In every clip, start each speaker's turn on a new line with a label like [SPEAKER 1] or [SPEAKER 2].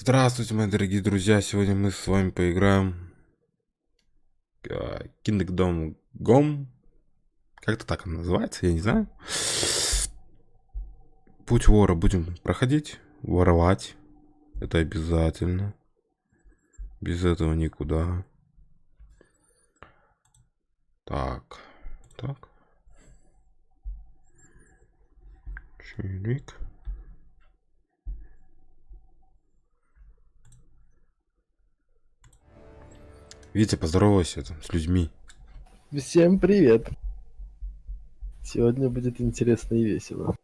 [SPEAKER 1] Здравствуйте, мои дорогие друзья! Сегодня мы с вами поиграем Kingdom Gom. Как-то так он называется, я не знаю. Путь вора будем проходить, воровать. Это обязательно. Без этого никуда. Так. Чирик. Витя, поздоровайся с людьми.
[SPEAKER 2] Всем привет! Сегодня будет интересно и весело.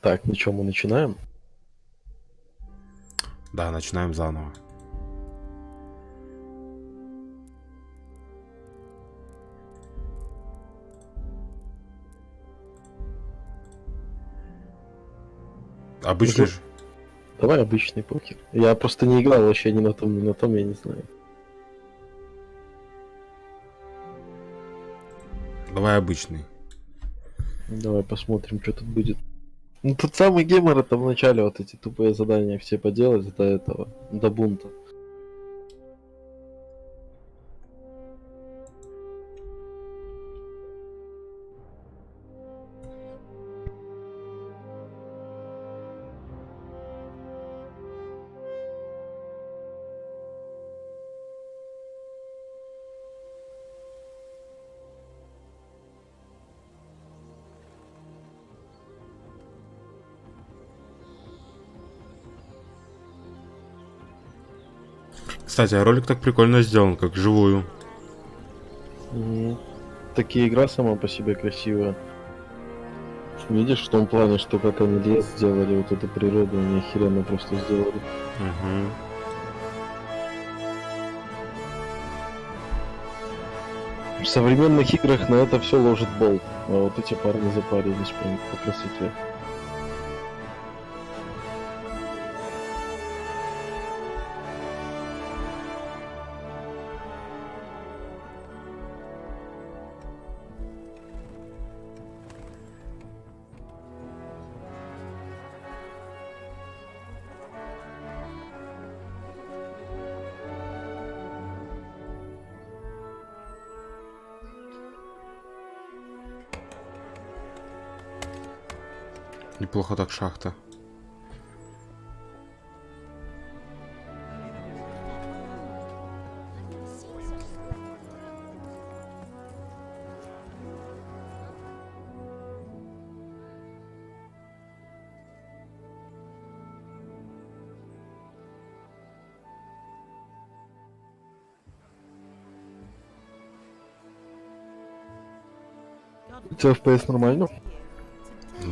[SPEAKER 2] Так, ну что, мы начинаем?
[SPEAKER 1] Да, начинаем заново. Обычный же.
[SPEAKER 2] Давай обычный покер. Я просто не играл вообще ни на том, я не знаю.
[SPEAKER 1] Давай обычный.
[SPEAKER 2] Давай посмотрим, что тут будет. Ну тут самый гемор это в начале вот эти тупые задания все поделать до этого, до бунта.
[SPEAKER 1] Кстати, а ролик так прикольно сделан, как живую.
[SPEAKER 2] Такие игра сама по себе красивая. Видишь, в том плане, что как они лес сделали, вот эту природу, они охеренно просто сделали.
[SPEAKER 1] Угу.
[SPEAKER 2] В современных играх на это все ложит болт, а вот эти парни запарились прям по красоте.
[SPEAKER 1] Неплохо так шахта.
[SPEAKER 2] У тебя FPS нормально?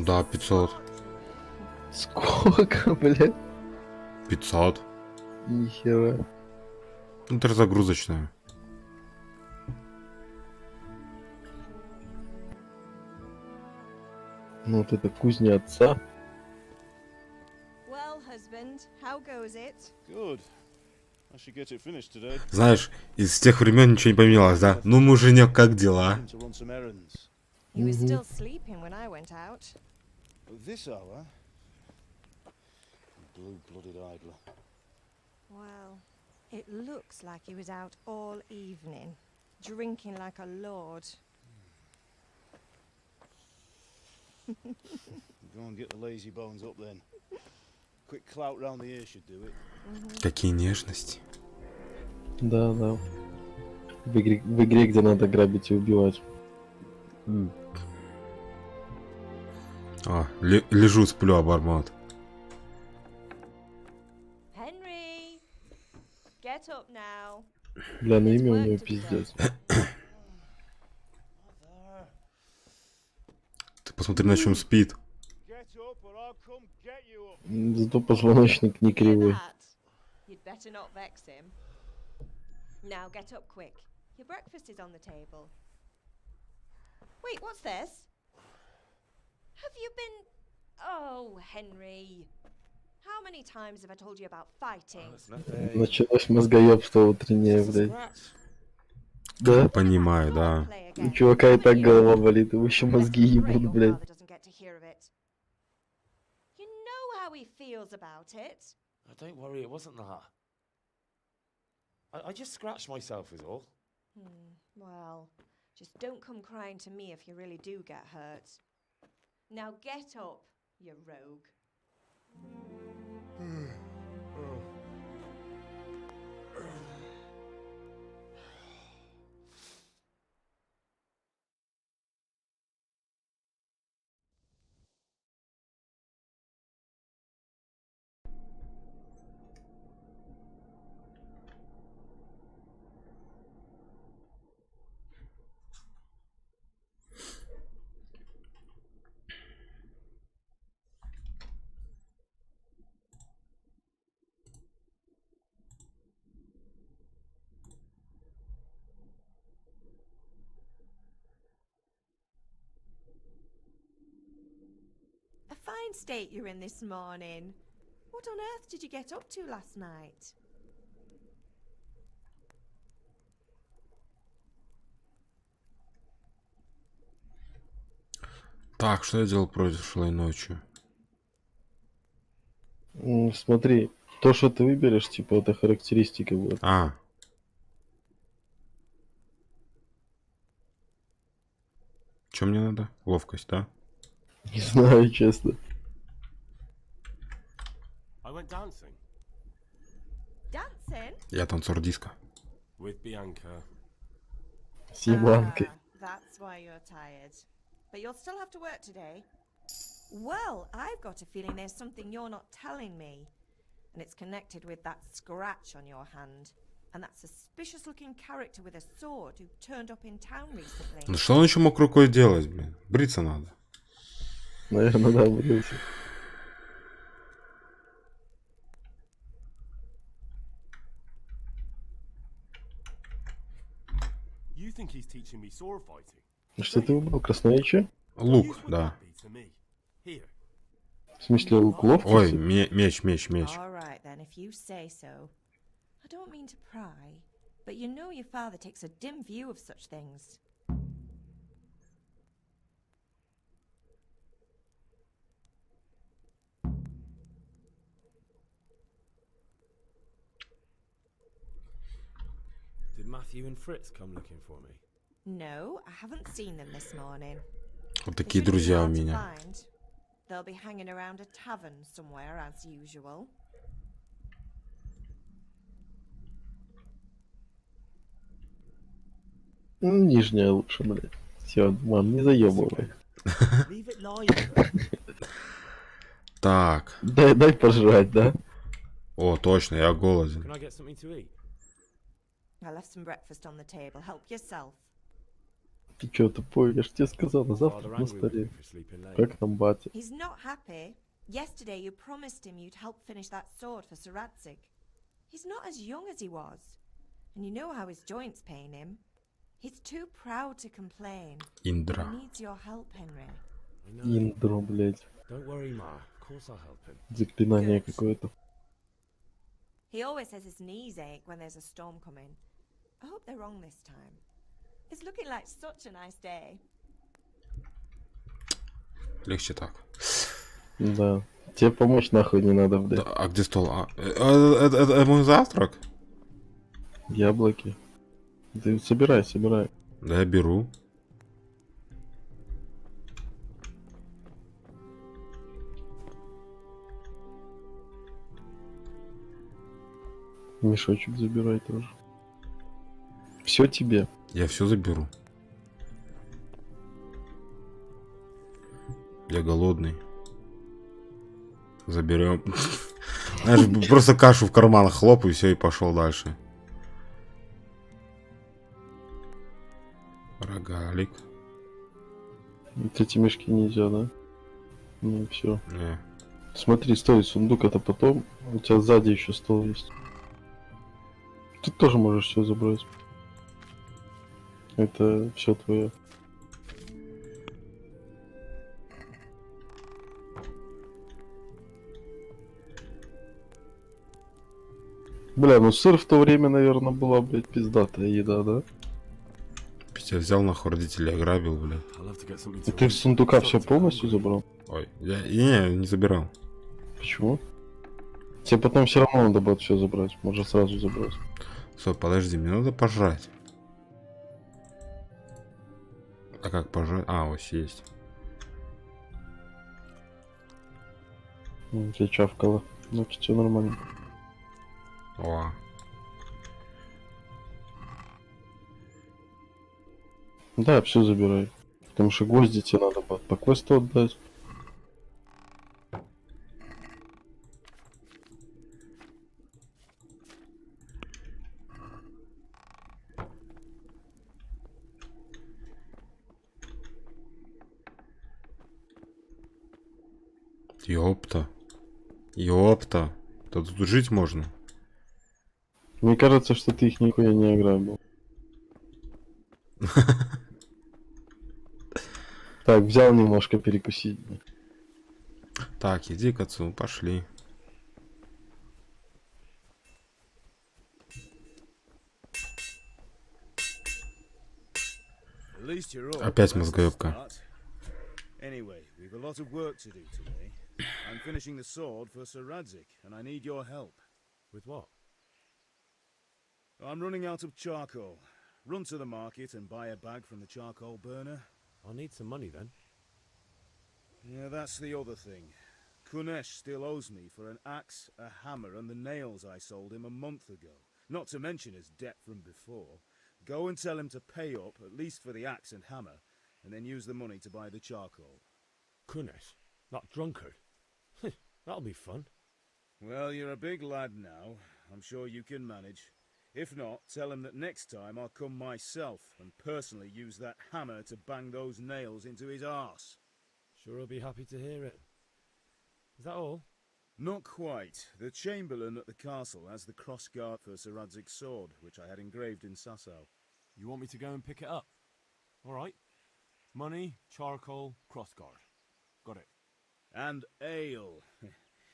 [SPEAKER 1] Да, 500.
[SPEAKER 2] Сколько, блядь?
[SPEAKER 1] 500.
[SPEAKER 2] Нихера.
[SPEAKER 1] Это загрузочная.
[SPEAKER 2] Ну вот это кузня отца.
[SPEAKER 3] Well, husband, how goes it?
[SPEAKER 4] Good. I should get it finished today.
[SPEAKER 1] Знаешь, из тех времен ничего не поменялось, да? Ну, муженек, как дела?
[SPEAKER 4] To run some errands.
[SPEAKER 3] You were still sleeping when I went out.
[SPEAKER 4] At this hour? Blue-blooded idler.
[SPEAKER 3] Well, it looks like he was out all evening, drinking like a lord.
[SPEAKER 4] Go and get the lazy bones up then. Quick clout round the ear should do it.
[SPEAKER 1] Какие нежности.
[SPEAKER 2] Да. В игре, где надо грабить и убивать.
[SPEAKER 1] Лежу, сплю, обормот.
[SPEAKER 3] Henry, get up now.
[SPEAKER 2] Бля, на имя у него пиздец.
[SPEAKER 1] Ты посмотри, на чем спит.
[SPEAKER 4] Get up or I'll come get you up.
[SPEAKER 2] Зато позвоночник не
[SPEAKER 3] Hear
[SPEAKER 2] кривой.
[SPEAKER 3] that? You'd better not vex him. Now get up quick. Your breakfast is on the table. Wait, what's this? Have you been... Oh, Henry. How many times have I told you about fighting?
[SPEAKER 2] Началось мозгоебство утреннее, блядь. Да?
[SPEAKER 1] Понимаю, да.
[SPEAKER 3] Play
[SPEAKER 2] У
[SPEAKER 3] again.
[SPEAKER 2] чувака и так голова болит, его еще мозги
[SPEAKER 3] Let's pray
[SPEAKER 2] ебут,
[SPEAKER 3] your
[SPEAKER 2] блядь.
[SPEAKER 3] father doesn't get to hear of it. You know how he feels about it.
[SPEAKER 5] Oh, don't worry, it wasn't that. I just scratched myself is all.
[SPEAKER 3] Well, just don't come crying to me if you really do get hurt. Now get up, you rogue. A fine state you're in this morning. What on earth did you get up to last night?
[SPEAKER 1] Так, что я делал прошлой ночью?
[SPEAKER 2] Смотри, то, что ты выберешь, типа, это характеристика будет.
[SPEAKER 1] А. Что мне надо? Ловкость, да?
[SPEAKER 2] Не знаю, честно.
[SPEAKER 5] I went dancing
[SPEAKER 3] Dancing?
[SPEAKER 1] Я танцор диска.
[SPEAKER 5] with Bianca.
[SPEAKER 2] С ебанкой.
[SPEAKER 3] That's why you're tired. But you'll still have to work today. Well, I've got a feeling there's something you're not telling me. And it's connected with that scratch on your hand. And that suspicious-looking character with a sword who turned up in town recently.
[SPEAKER 1] Ну что он еще мог рукой делать, блин? Бриться надо.
[SPEAKER 2] Наверное, да, брился.
[SPEAKER 5] You think he's teaching me sword fighting?
[SPEAKER 2] Что ты выбрал? Красноячие?
[SPEAKER 1] Лук,
[SPEAKER 5] Use would
[SPEAKER 1] да.
[SPEAKER 5] that be to me? Here.
[SPEAKER 2] В смысле, лук ловкости?
[SPEAKER 1] Ой, меч.
[SPEAKER 3] All right, then, if you say so. I don't mean to pry, but you know your father takes a dim view of such things.
[SPEAKER 5] Did Matthew and Fritz come looking for me?
[SPEAKER 3] No, I haven't seen them this morning.
[SPEAKER 1] Вот
[SPEAKER 3] It's
[SPEAKER 1] такие
[SPEAKER 3] really
[SPEAKER 1] друзья у
[SPEAKER 3] hard to
[SPEAKER 1] меня.
[SPEAKER 3] find. They'll be hanging around a tavern somewhere as usual.
[SPEAKER 2] Ну, нижняя лучше, блядь. Все, мам, не заебывай.
[SPEAKER 5] Leave it lying.
[SPEAKER 1] Так.
[SPEAKER 2] Дай пожрать, да?
[SPEAKER 1] О, точно, я голоден.
[SPEAKER 5] Can I get something to eat?
[SPEAKER 3] I left some breakfast on the table. Help yourself.
[SPEAKER 2] Ты чё, тупой? Я ж тебе сказал,
[SPEAKER 5] Father
[SPEAKER 2] завтра на
[SPEAKER 5] angry with
[SPEAKER 2] столе.
[SPEAKER 5] me for sleeping late.
[SPEAKER 2] Как там батя?
[SPEAKER 3] He's not happy. Yesterday you promised him you'd help finish that sword for Sir Radzig. He's not as young as he was. And you know how his joints pain him. He's too proud to complain.
[SPEAKER 1] Индра.
[SPEAKER 3] He needs your help, Henry.
[SPEAKER 5] I know.
[SPEAKER 2] Индро, блядь.
[SPEAKER 5] Don't worry, Ma. Of course I'll help him.
[SPEAKER 2] Заклинание какое-то.
[SPEAKER 3] He always says his knees ache when there's a storm coming. I hope they're wrong this time. It's looking like such a nice day.
[SPEAKER 1] Легче так.
[SPEAKER 2] Да. Тебе помочь нахуй не надо,
[SPEAKER 1] Да,
[SPEAKER 2] блядь.
[SPEAKER 1] а где стол? Это мой завтрак?
[SPEAKER 2] Яблоки. Ты собирай.
[SPEAKER 1] Да, я беру.
[SPEAKER 2] Мешочек забирай тоже. Все тебе.
[SPEAKER 1] Я все заберу. Я голодный. Заберем. Знаешь, просто кашу в карманах хлоп и все, и пошел дальше. Рогалик.
[SPEAKER 2] Вот эти мешки нельзя, да? Ну все.
[SPEAKER 1] Не.
[SPEAKER 2] Смотри, стой, сундук это потом. У тебя сзади еще стол есть. Ты тоже можешь все забрать. Это все твое. Бля, ну сыр в то время, наверное, была, блядь, пиздатая еда, да?
[SPEAKER 1] Я взял нахуй родителей, ограбил, блядь.
[SPEAKER 5] I'll have to get something
[SPEAKER 2] И
[SPEAKER 5] to
[SPEAKER 2] ты
[SPEAKER 5] eat.
[SPEAKER 2] из сундука
[SPEAKER 5] I'm
[SPEAKER 2] все
[SPEAKER 5] starting to get
[SPEAKER 2] полностью
[SPEAKER 5] hungry.
[SPEAKER 2] забрал?
[SPEAKER 1] Ой, я не забирал.
[SPEAKER 2] Почему? Тебе потом все равно надо будет все забрать. Может сразу забрать.
[SPEAKER 1] Стой, подожди, мне надо пожрать. А как пожрать? А, вот есть.
[SPEAKER 2] Тебя чавкало. Значит, все нормально.
[SPEAKER 1] О.
[SPEAKER 2] Да, все забирай. Потому что гвозди тебе надо будет по квесту отдать.
[SPEAKER 1] Ёпта. Ёпта. Да тут жить можно.
[SPEAKER 2] Мне кажется, что ты их нихуя не ограбил. Так, взял немножко перекусить.
[SPEAKER 1] Так, иди к отцу, пошли.
[SPEAKER 4] At least you're up.
[SPEAKER 1] Опять
[SPEAKER 4] That's a
[SPEAKER 1] мозгоёбка.
[SPEAKER 4] start. Anyway, we've a lot of work to do today. I'm finishing the sword for Sir Radzik, and I need your help.
[SPEAKER 5] With what?
[SPEAKER 4] I'm running out of charcoal. Run to the market and buy a bag from the charcoal burner.
[SPEAKER 5] I'll need some money then.
[SPEAKER 4] Yeah, that's the other thing. Kunesh still owes me for an axe, a hammer, and the nails I sold him a month ago. Not to mention his debt from before. Go and tell him to pay up, at least for the axe and hammer, and then use the money to buy the charcoal.
[SPEAKER 5] Kunesh? That drunkard? That'll be fun.
[SPEAKER 4] Well, you're a big lad now. I'm sure you can manage. If not, tell him that next time I'll come myself and personally use that hammer to bang those nails into his arse.
[SPEAKER 5] Sure he'll be happy to hear it. Is that all?
[SPEAKER 4] Not quite. The Chamberlain at the castle has the crossguard for Sir Radzig's sword, which I had engraved in Sasau.
[SPEAKER 5] You want me to go and pick it up? All right. Money, charcoal, crossguard. Got it.
[SPEAKER 4] And ale.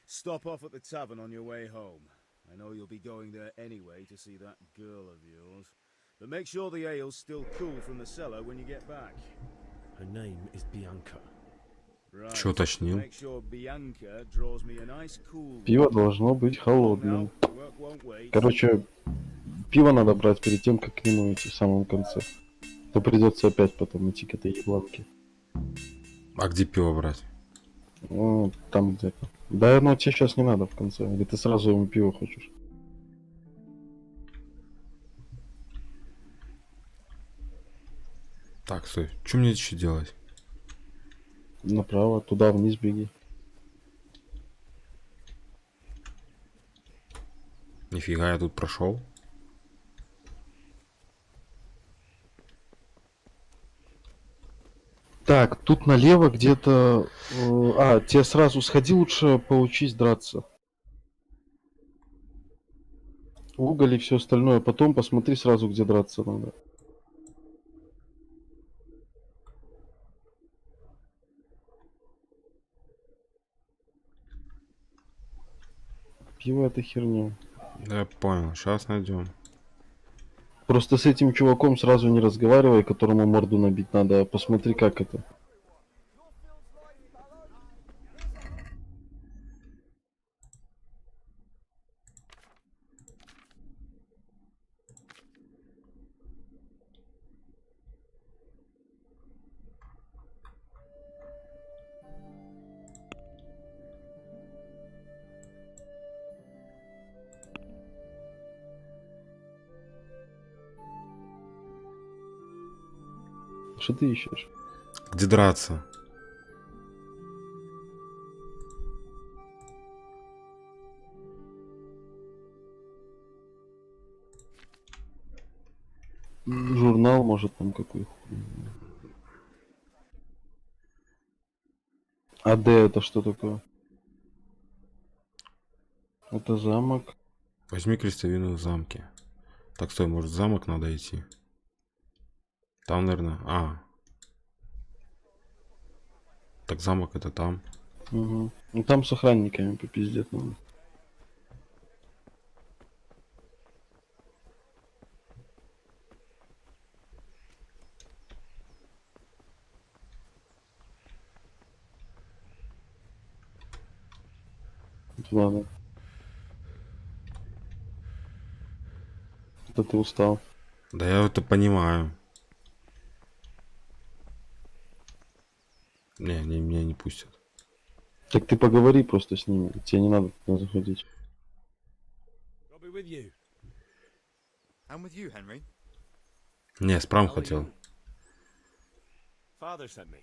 [SPEAKER 4] Stop off at the tavern on your way home. I know you'll be going there anyway to see that girl of yours. But make sure the ale's still cool from the cellar when you get back.
[SPEAKER 5] Her name is Bianca.
[SPEAKER 4] Right.
[SPEAKER 1] Чё уточнил?
[SPEAKER 4] Make sure Bianca draws me a nice cool...
[SPEAKER 2] Пиво должно быть холодным.
[SPEAKER 4] Now, work won't wait.
[SPEAKER 2] Короче, пиво надо брать перед тем, как к нему идти в самом конце. То придется опять потом идти к этой ебланке.
[SPEAKER 1] А где пиво брать?
[SPEAKER 2] Ну, там где-то. Да, оно тебе сейчас не надо в конце. Или ты сразу ему пиво хочешь?
[SPEAKER 1] Так, стой. Что мне еще делать?
[SPEAKER 2] Направо, туда вниз беги.
[SPEAKER 1] Нифига, я тут прошел.
[SPEAKER 2] Так, тут налево где-то... тебе сразу сходи лучше поучись драться. Уголь и все остальное. Потом посмотри сразу, где драться надо. Пиво это херня.
[SPEAKER 1] Да, я понял. Сейчас найдем.
[SPEAKER 2] Просто с этим чуваком сразу не разговаривай, которому морду набить надо, а посмотри, как это. Что ты ищешь?
[SPEAKER 1] Где драться?
[SPEAKER 2] Журнал, может, там какой. А Д это что такое? Это замок.
[SPEAKER 1] Возьми крестовину в замке. Так, стой, может, в замок надо идти? Там, наверное... А. Так, замок это там.
[SPEAKER 2] Угу. Ну там с охранниками попиздеть надо. Ладно. Да ты устал.
[SPEAKER 1] Да я это понимаю. Не, они меня не пустят.
[SPEAKER 2] Так ты поговори просто с ними. Тебе не надо туда заходить.
[SPEAKER 5] I'll be with you.
[SPEAKER 6] I'm with you, Henry.
[SPEAKER 1] Не, справа
[SPEAKER 5] How are
[SPEAKER 1] хотел.
[SPEAKER 5] you? Father sent me.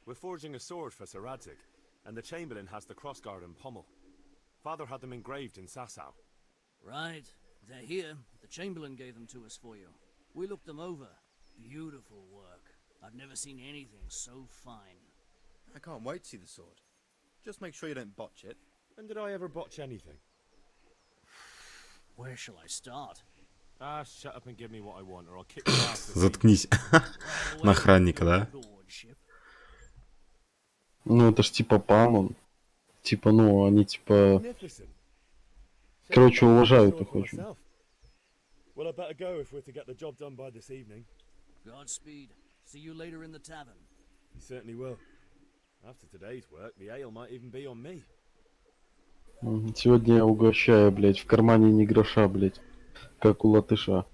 [SPEAKER 5] We're forging a sword for Sir Radzig, and the Chamberlain has the crossguard and pommel. Father had them engraved in Sasau.
[SPEAKER 7] Right. They're here. The Chamberlain gave them to us for you. We looked them over. Beautiful work. I've never seen anything so fine.
[SPEAKER 6] I can't wait to see the sword. Just make sure you don't botch it.
[SPEAKER 5] When did I ever botch anything?
[SPEAKER 7] Where shall I start?
[SPEAKER 5] Ah, shut up and give me what I want, or I'll kick your ass. this evening.
[SPEAKER 1] Заткнись. На охранника, да?
[SPEAKER 7] Lordship.
[SPEAKER 2] Ну это ж типа пан. Типа, ну, они типа...
[SPEAKER 5] Magnificent.
[SPEAKER 2] Короче, уважают
[SPEAKER 5] Sword
[SPEAKER 2] их
[SPEAKER 5] for
[SPEAKER 2] очень.
[SPEAKER 5] myself. Well, I better go if we're to get the job done by this evening.
[SPEAKER 7] Godspeed. See you later in the tavern.
[SPEAKER 5] You certainly will. After today's work, the ale might even be on me.
[SPEAKER 2] Сегодня я угощаю, блядь, в кармане ни гроша, блядь. Как у латыша.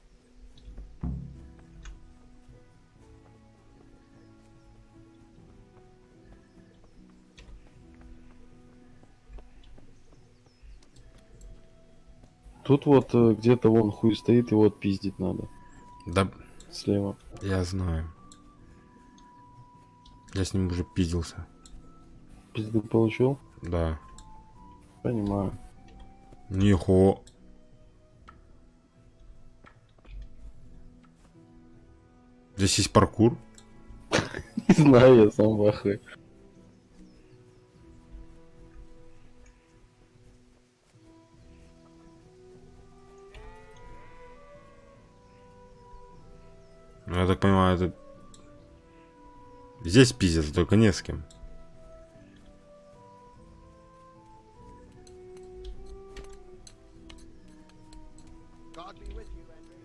[SPEAKER 2] Тут вот где-то вон хуй стоит, его отпиздить надо.
[SPEAKER 1] Да,
[SPEAKER 2] Слева.
[SPEAKER 1] я знаю. Я с ним уже пиздился.
[SPEAKER 2] Пизду получил?
[SPEAKER 1] Да.
[SPEAKER 2] Понимаю.
[SPEAKER 1] Нихо. Здесь есть паркур.
[SPEAKER 2] Не знаю, я сам в ахуе.
[SPEAKER 1] Ну, я так понимаю, это... Здесь пиздец, только не с кем.
[SPEAKER 4] God be with you, Henry.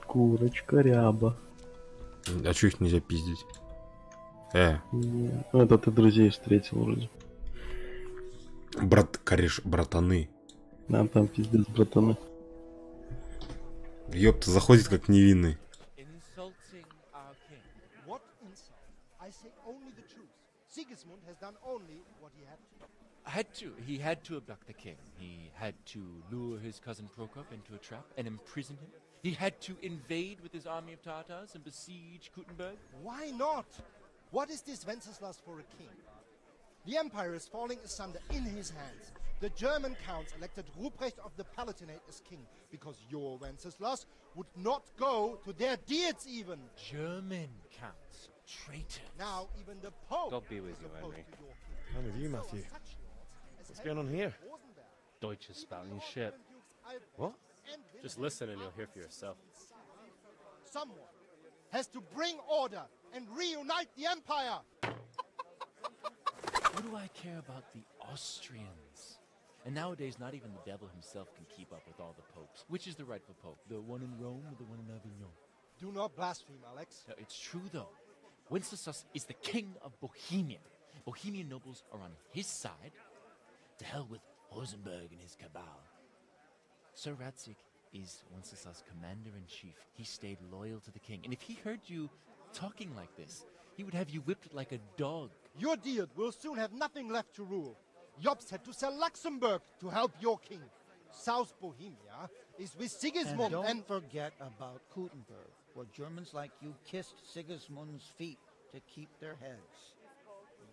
[SPEAKER 2] Курочка ряба.
[SPEAKER 1] А чё их нельзя пиздить?
[SPEAKER 2] Не. Ну, это ты друзей встретил вроде.
[SPEAKER 1] Брат, кореш, братаны.
[SPEAKER 2] Да, там пиздец, братаны.
[SPEAKER 1] Ёпта, заходит как невинный.
[SPEAKER 8] Insulting our king.
[SPEAKER 9] What insult? I say only the truth. Sigismund has done only what he had to.
[SPEAKER 8] He had to abduct the king. He had to lure his cousin Prokop into a trap and imprison him. He had to invade with his army of Tatars and besiege Kuttenberg.
[SPEAKER 9] Why not? What is this Wenceslas for a king? The empire is falling asunder in his hands. The German counts elected Ruprecht of the Palatinate as king because your Wenceslas would not go to their deeds even.
[SPEAKER 8] German counts, traitors.
[SPEAKER 9] Now even the Pope
[SPEAKER 8] God be with
[SPEAKER 9] is
[SPEAKER 8] you,
[SPEAKER 9] opposed
[SPEAKER 8] Henry.
[SPEAKER 9] to your king.
[SPEAKER 5] I'm with you,
[SPEAKER 9] So
[SPEAKER 5] Matthew.
[SPEAKER 9] such lords as
[SPEAKER 5] What's going on here?
[SPEAKER 9] Rosenberg,
[SPEAKER 8] Deutsche spouting shit.
[SPEAKER 9] Albrecht,
[SPEAKER 5] What?
[SPEAKER 9] and
[SPEAKER 8] Just
[SPEAKER 9] Wilhelm
[SPEAKER 8] listen and you'll hear for yourself.
[SPEAKER 9] Someone has to bring order and reunite the empire.
[SPEAKER 8] What do I care about the Austrians? And nowadays, not even the devil himself can keep up with all the popes. Which is the rightful pope? The one in Rome or the one in Avignon?
[SPEAKER 9] Do not blaspheme, Alex.
[SPEAKER 8] No, it's true, though. Wenceslas is the king of Bohemia. Bohemian nobles are on his side. To hell with Rosenberg and his cabal. Sir Radzig is Wenceslas' commander-in-chief. He stayed loyal to the king. And if he heard you talking like this, he would have you whipped like a dog.
[SPEAKER 9] Your Diet will soon have nothing left to rule. Jobst had to sell Luxembourg to help your king. South Bohemia is with Sigismund
[SPEAKER 10] And don't forget about Kuttenberg, where Germans like you kissed Sigismund's feet to keep their heads.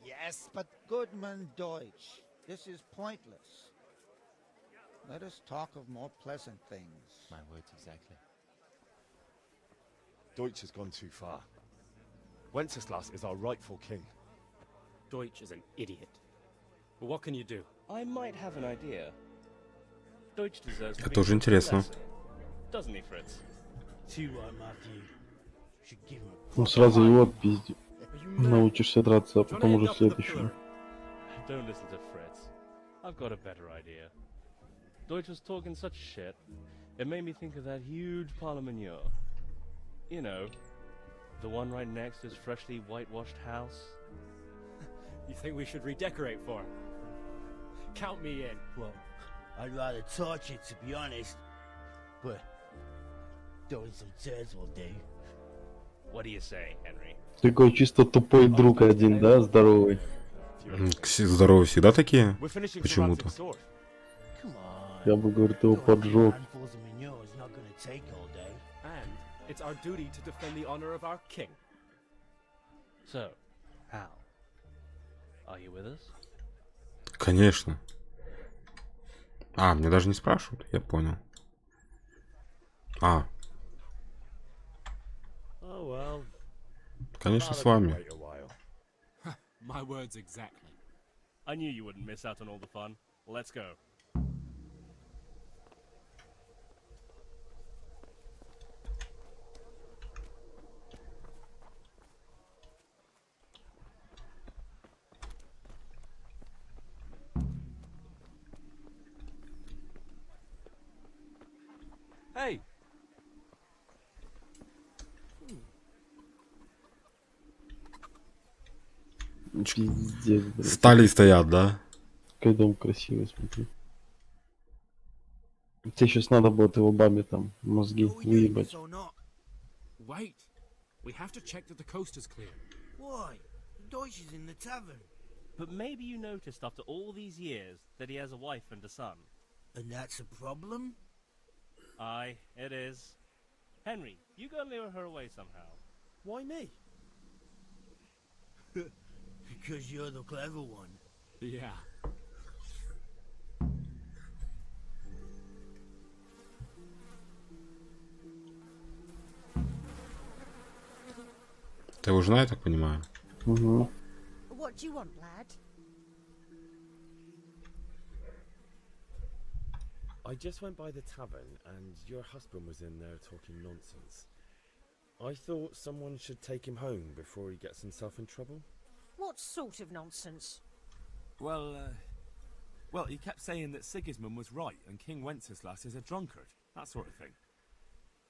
[SPEAKER 9] Yes, but
[SPEAKER 10] Goodman Deutsch, this is pointless. Let us talk of more pleasant things.
[SPEAKER 8] My words exactly.
[SPEAKER 5] Deutsch has gone too far. Wenceslas is our rightful king.
[SPEAKER 11] Deutsch is an idiot. But what can you do? I might have an idea. Deutsch deserves to
[SPEAKER 1] Это
[SPEAKER 11] be
[SPEAKER 1] уже интересно.
[SPEAKER 11] lesson. Doesn't he, Fritz?
[SPEAKER 2] Ну сразу его отпиздил.
[SPEAKER 11] Are you
[SPEAKER 2] Научишься драться, а потом уже следующую.
[SPEAKER 11] Don't listen to Fritz. I've got a better idea. Deutsch was talking such shit. It made me think of that huge parliament. You know, the one right next to his freshly whitewashed house.
[SPEAKER 12] You think we should redecorate for him? Count me in.
[SPEAKER 13] Well, I'd rather torch it, to be honest. But throwing some turds will do.
[SPEAKER 11] What do you say, Henry?
[SPEAKER 2] Такой чисто тупой друг один, да, здоровый.
[SPEAKER 1] Здоровые всегда такие? Почему-то.
[SPEAKER 2] Я бы, говорит, его поджег.
[SPEAKER 12] And it's our duty to defend the honor of our king.
[SPEAKER 11] So, Hal, are you with us?
[SPEAKER 1] Конечно. А, мне даже не спрашивают, я понял. А.
[SPEAKER 12] Oh well.
[SPEAKER 1] Конечно, с вами.
[SPEAKER 11] My words exactly. I knew you wouldn't miss out on all the fun. Let's go. Hey!
[SPEAKER 2] Пиздец, блядь.
[SPEAKER 1] Стали стоят, да?
[SPEAKER 2] Какой дом красивый, смотри. Тебе сейчас надо будет его бабе там мозги выебать.
[SPEAKER 14] Wait, we have to check that the coast is clear.
[SPEAKER 13] Why? Deutsch is in the tavern.
[SPEAKER 11] But maybe you noticed after all these years that he has a wife and a son.
[SPEAKER 13] And that's a problem?
[SPEAKER 11] Aye, it is. Henry, you go lure her away somehow.
[SPEAKER 12] Why me?
[SPEAKER 13] Because you're the clever one.
[SPEAKER 14] Yeah.
[SPEAKER 1] Ты его жена, я так понимаю?
[SPEAKER 2] Угу.
[SPEAKER 3] What do you want, lad?
[SPEAKER 15] I just went by the tavern and your husband was in there talking nonsense. I thought someone should take him home before he gets himself in trouble.
[SPEAKER 3] What sort of nonsense?
[SPEAKER 5] Well, he kept saying that Sigismund was right and King Wenceslas is a drunkard, that sort of thing.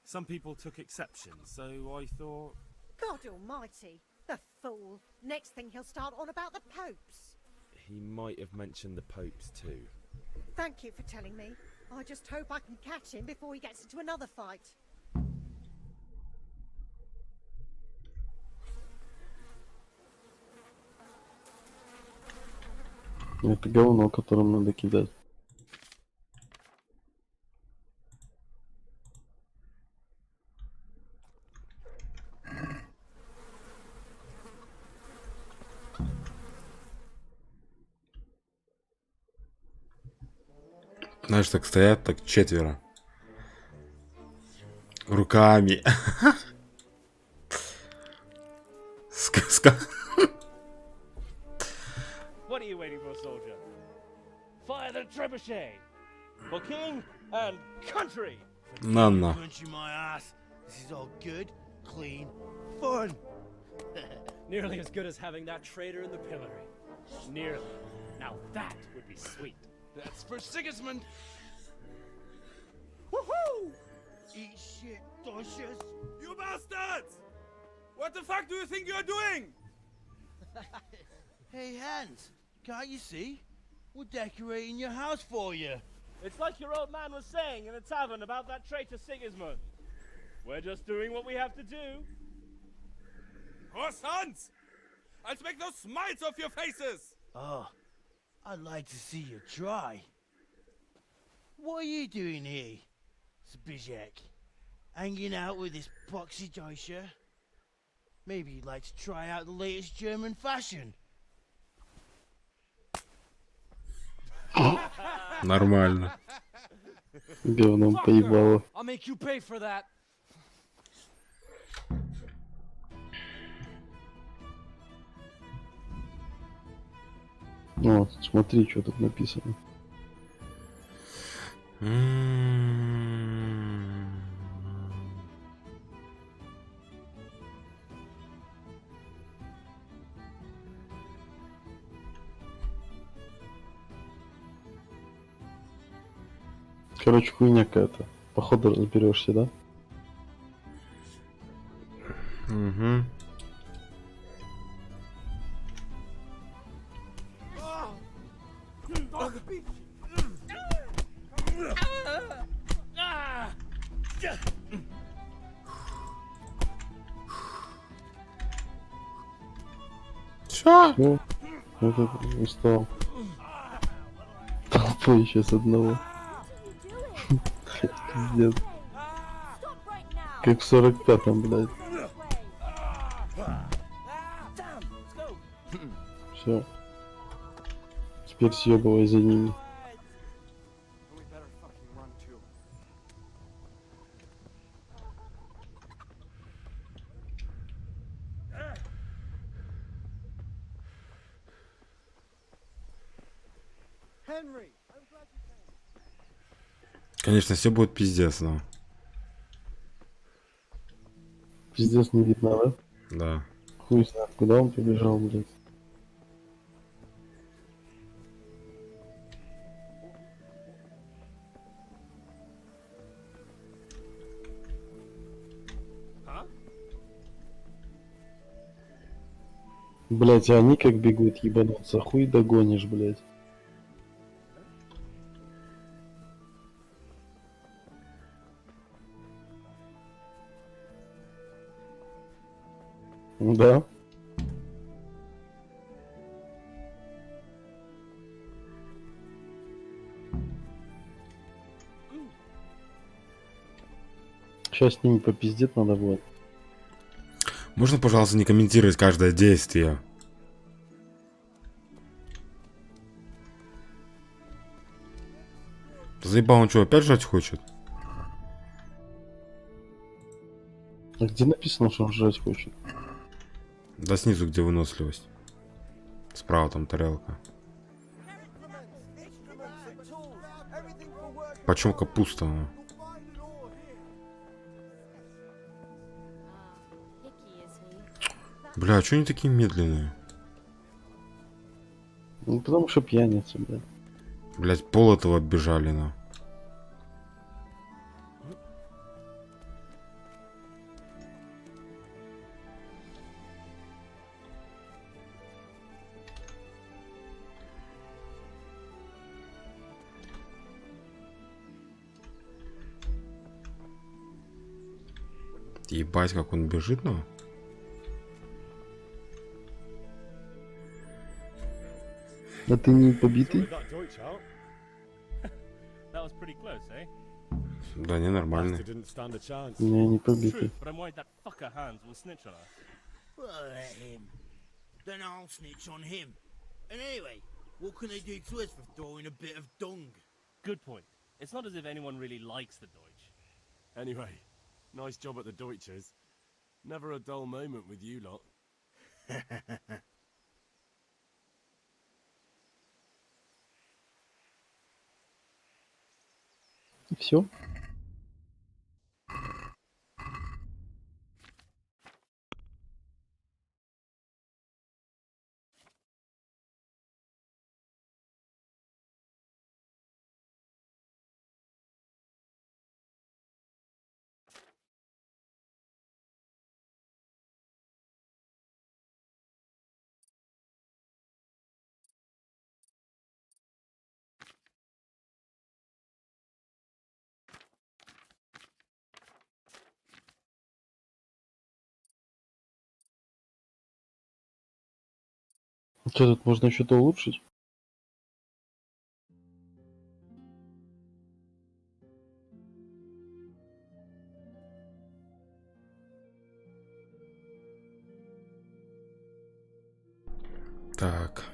[SPEAKER 5] Some people took exception, so I thought...
[SPEAKER 3] God almighty, the fool. Next thing he'll start on about the popes.
[SPEAKER 15] He might have mentioned the popes too.
[SPEAKER 3] Thank you for telling me. I just hope I can catch him before he gets into another fight.
[SPEAKER 2] Это говно, которым надо кидать.
[SPEAKER 1] Знаешь, так стоят, так четверо. Руками. Сказка.
[SPEAKER 11] What are you waiting for, soldier? Fire the trebuchet! For king and country!
[SPEAKER 1] На.
[SPEAKER 13] Punching my ass. This is all good, clean, fun.
[SPEAKER 12] Nearly as good as having that traitor in the pillory. Nearly. Now that would be sweet.
[SPEAKER 14] That's for Sigismund!
[SPEAKER 13] Woohoo! Eat shit, Deutsches.
[SPEAKER 14] You bastards! What the fuck do you think you're doing?
[SPEAKER 13] Hey, Hans, can't you see? We're decorating your house for you.
[SPEAKER 11] It's like your old man was saying in the tavern about that traitor Sigismund. We're just doing what we have to do.
[SPEAKER 14] Horse Hans! I'll make those smiles off your faces!
[SPEAKER 13] Oh, I'd like to see you try. What are you doing here, Zbigniew? Hanging out with this poxy Deutscher? Maybe you'd like to try out the latest German fashion.
[SPEAKER 1] Нормально.
[SPEAKER 2] Говном поебало.
[SPEAKER 12] I'll make you pay for that.
[SPEAKER 2] Вот, смотри, что тут написано. Короче, хуйня какая-то. Походу разберешься, да?
[SPEAKER 1] Угу. Чё?
[SPEAKER 2] Ну, этот устал. Толпой сейчас одного. Пиздец. Как в 45-м, блядь. Все. Теперь съебывай за ними.
[SPEAKER 1] Конечно, все будет пиздец, но.
[SPEAKER 2] Пиздец не видно, да?
[SPEAKER 1] Да.
[SPEAKER 2] Хуй знает, куда он побежал, блядь. Блять, а они как бегут, ебануться, хуй догонишь, блять. Да. Сейчас с ними попиздеть надо будет.
[SPEAKER 1] Можно, пожалуйста, не комментировать каждое действие? Заебал, он что, опять жрать хочет?
[SPEAKER 2] А где написано, что он жрать хочет?
[SPEAKER 1] Да снизу, где выносливость. Справа там тарелка. Почем капуста? Ну? Бля, а чё они такие медленные?
[SPEAKER 2] Ну потому что пьяница, блядь.
[SPEAKER 1] Блять, пол этого оббежали, на. Ебать, как он бежит, ну?
[SPEAKER 2] А ты не побитый?
[SPEAKER 11] That was pretty close, eh?
[SPEAKER 1] Да, не нормально.
[SPEAKER 2] Не, не побитый.
[SPEAKER 11] But I'm worried that fucker Hans will snitch on us.
[SPEAKER 13] Well, let him. Then I'll snitch on him. And anyway, what can they do to us for throwing a bit of dung?
[SPEAKER 11] Good point. It's not as if anyone really likes the Deutsch.
[SPEAKER 14] Anyway, nice job at the Deutsches. Never a dull moment with you lot.
[SPEAKER 2] Все? Что тут можно что-то улучшить?
[SPEAKER 1] Так.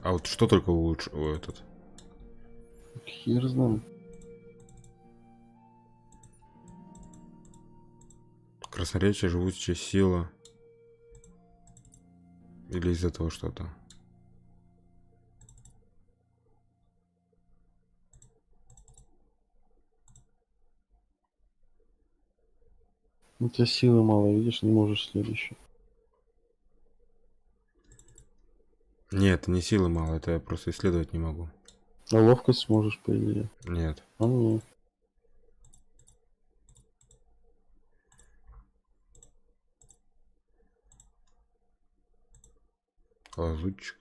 [SPEAKER 1] А вот что только улучшил этот?
[SPEAKER 2] Хер знаю.
[SPEAKER 1] Красноречие, живучая сила. Или из этого что-то?
[SPEAKER 2] У тебя силы мало, видишь, не можешь следующий.
[SPEAKER 1] Нет, это не силы мало, это я просто исследовать не могу.
[SPEAKER 2] А ловкость сможешь, по идее.
[SPEAKER 1] Нет.
[SPEAKER 2] А нет.
[SPEAKER 1] Лазутчик.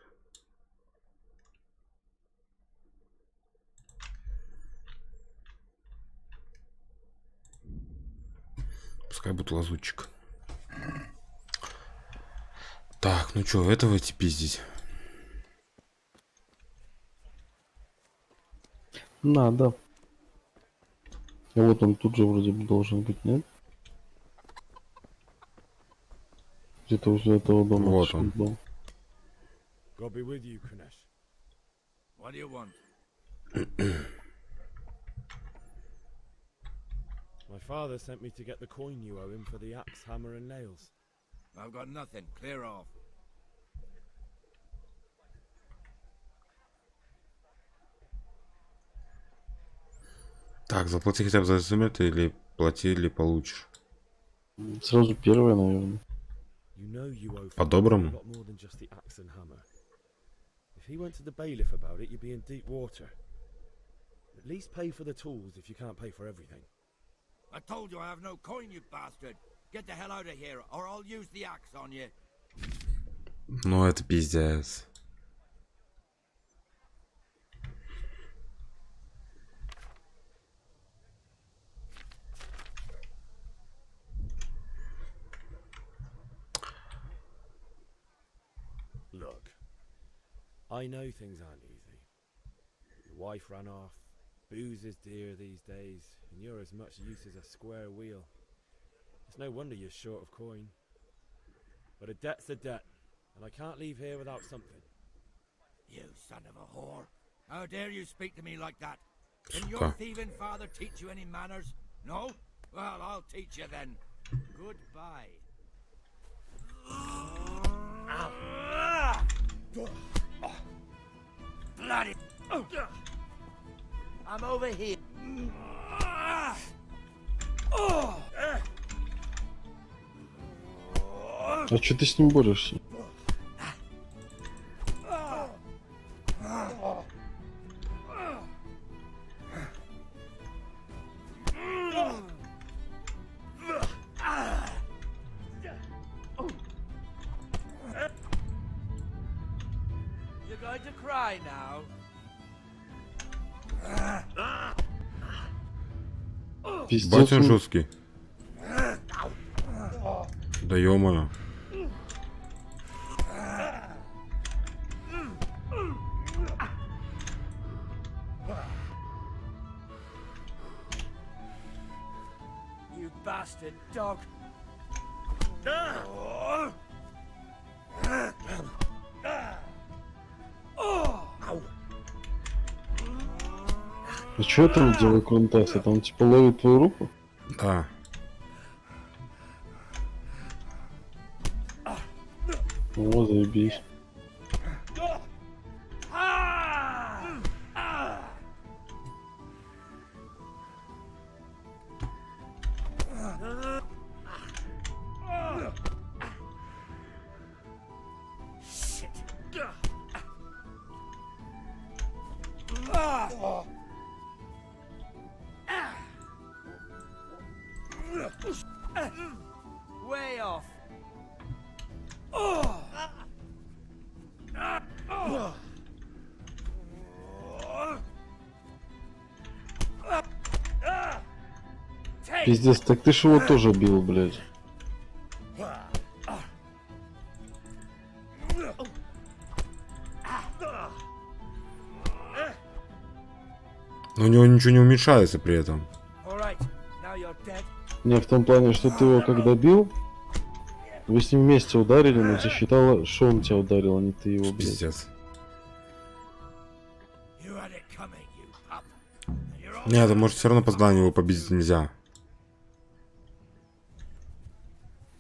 [SPEAKER 1] Пускай будет лазутчик. Так, ну чё, этого идти пиздить?
[SPEAKER 2] Надо. И вот он тут же вроде бы должен быть, нет? Где-то возле этого дома.
[SPEAKER 1] Вот он.
[SPEAKER 2] Был.
[SPEAKER 15] God be with you, Kunesh.
[SPEAKER 6] What do you want?
[SPEAKER 15] My father sent me to get the coin you owe him for the axe, hammer, and nails.
[SPEAKER 6] I've got nothing. Clear off.
[SPEAKER 1] Так, заплати хотя бы за инструменты или плати, или получишь.
[SPEAKER 2] Сразу первое, наверное.
[SPEAKER 15] You know you owe
[SPEAKER 1] По-доброму.
[SPEAKER 15] a lot more than just the axe and hammer. If he went to the bailiff about it, you'd be in deep water. At least pay for the tools if you can't pay for everything.
[SPEAKER 6] I told you I have no coin, you bastard. Get the hell out of here, or I'll use the axe on you.
[SPEAKER 1] Ну это пиздец.
[SPEAKER 15] Look, I know things aren't easy. Your wife ran off, booze is dear these days, and you're as much use as a square wheel. It's no wonder you're short of coin. But a debt's a debt, and I can't leave here without something.
[SPEAKER 6] You son of a whore. How dare you speak to me like that? Can your thieving father teach you any manners? No? Well, I'll teach you then. Goodbye.
[SPEAKER 13] Bloody! I'm over here.
[SPEAKER 2] А что ты с ним борешься?
[SPEAKER 13] You're going to cry now.
[SPEAKER 2] Пиздец.
[SPEAKER 1] Бать он жесткий. Да ё-моё.
[SPEAKER 13] You bastard dog.
[SPEAKER 2] А что там делает Крунтас? Это он типа ловит твою руку?
[SPEAKER 1] Да.
[SPEAKER 2] О, заебись.
[SPEAKER 13] Way off.
[SPEAKER 2] Пиздец, так ты ж его тоже бил, блядь.
[SPEAKER 1] Но у него ничего не уменьшается при этом.
[SPEAKER 2] Не, в том плане, что ты его когда бил, вы с ним вместе ударили, но засчитало, что он тебя ударил, а не ты его, блядь.
[SPEAKER 1] Пиздец. Нет, это может все равно по заданию его победить нельзя.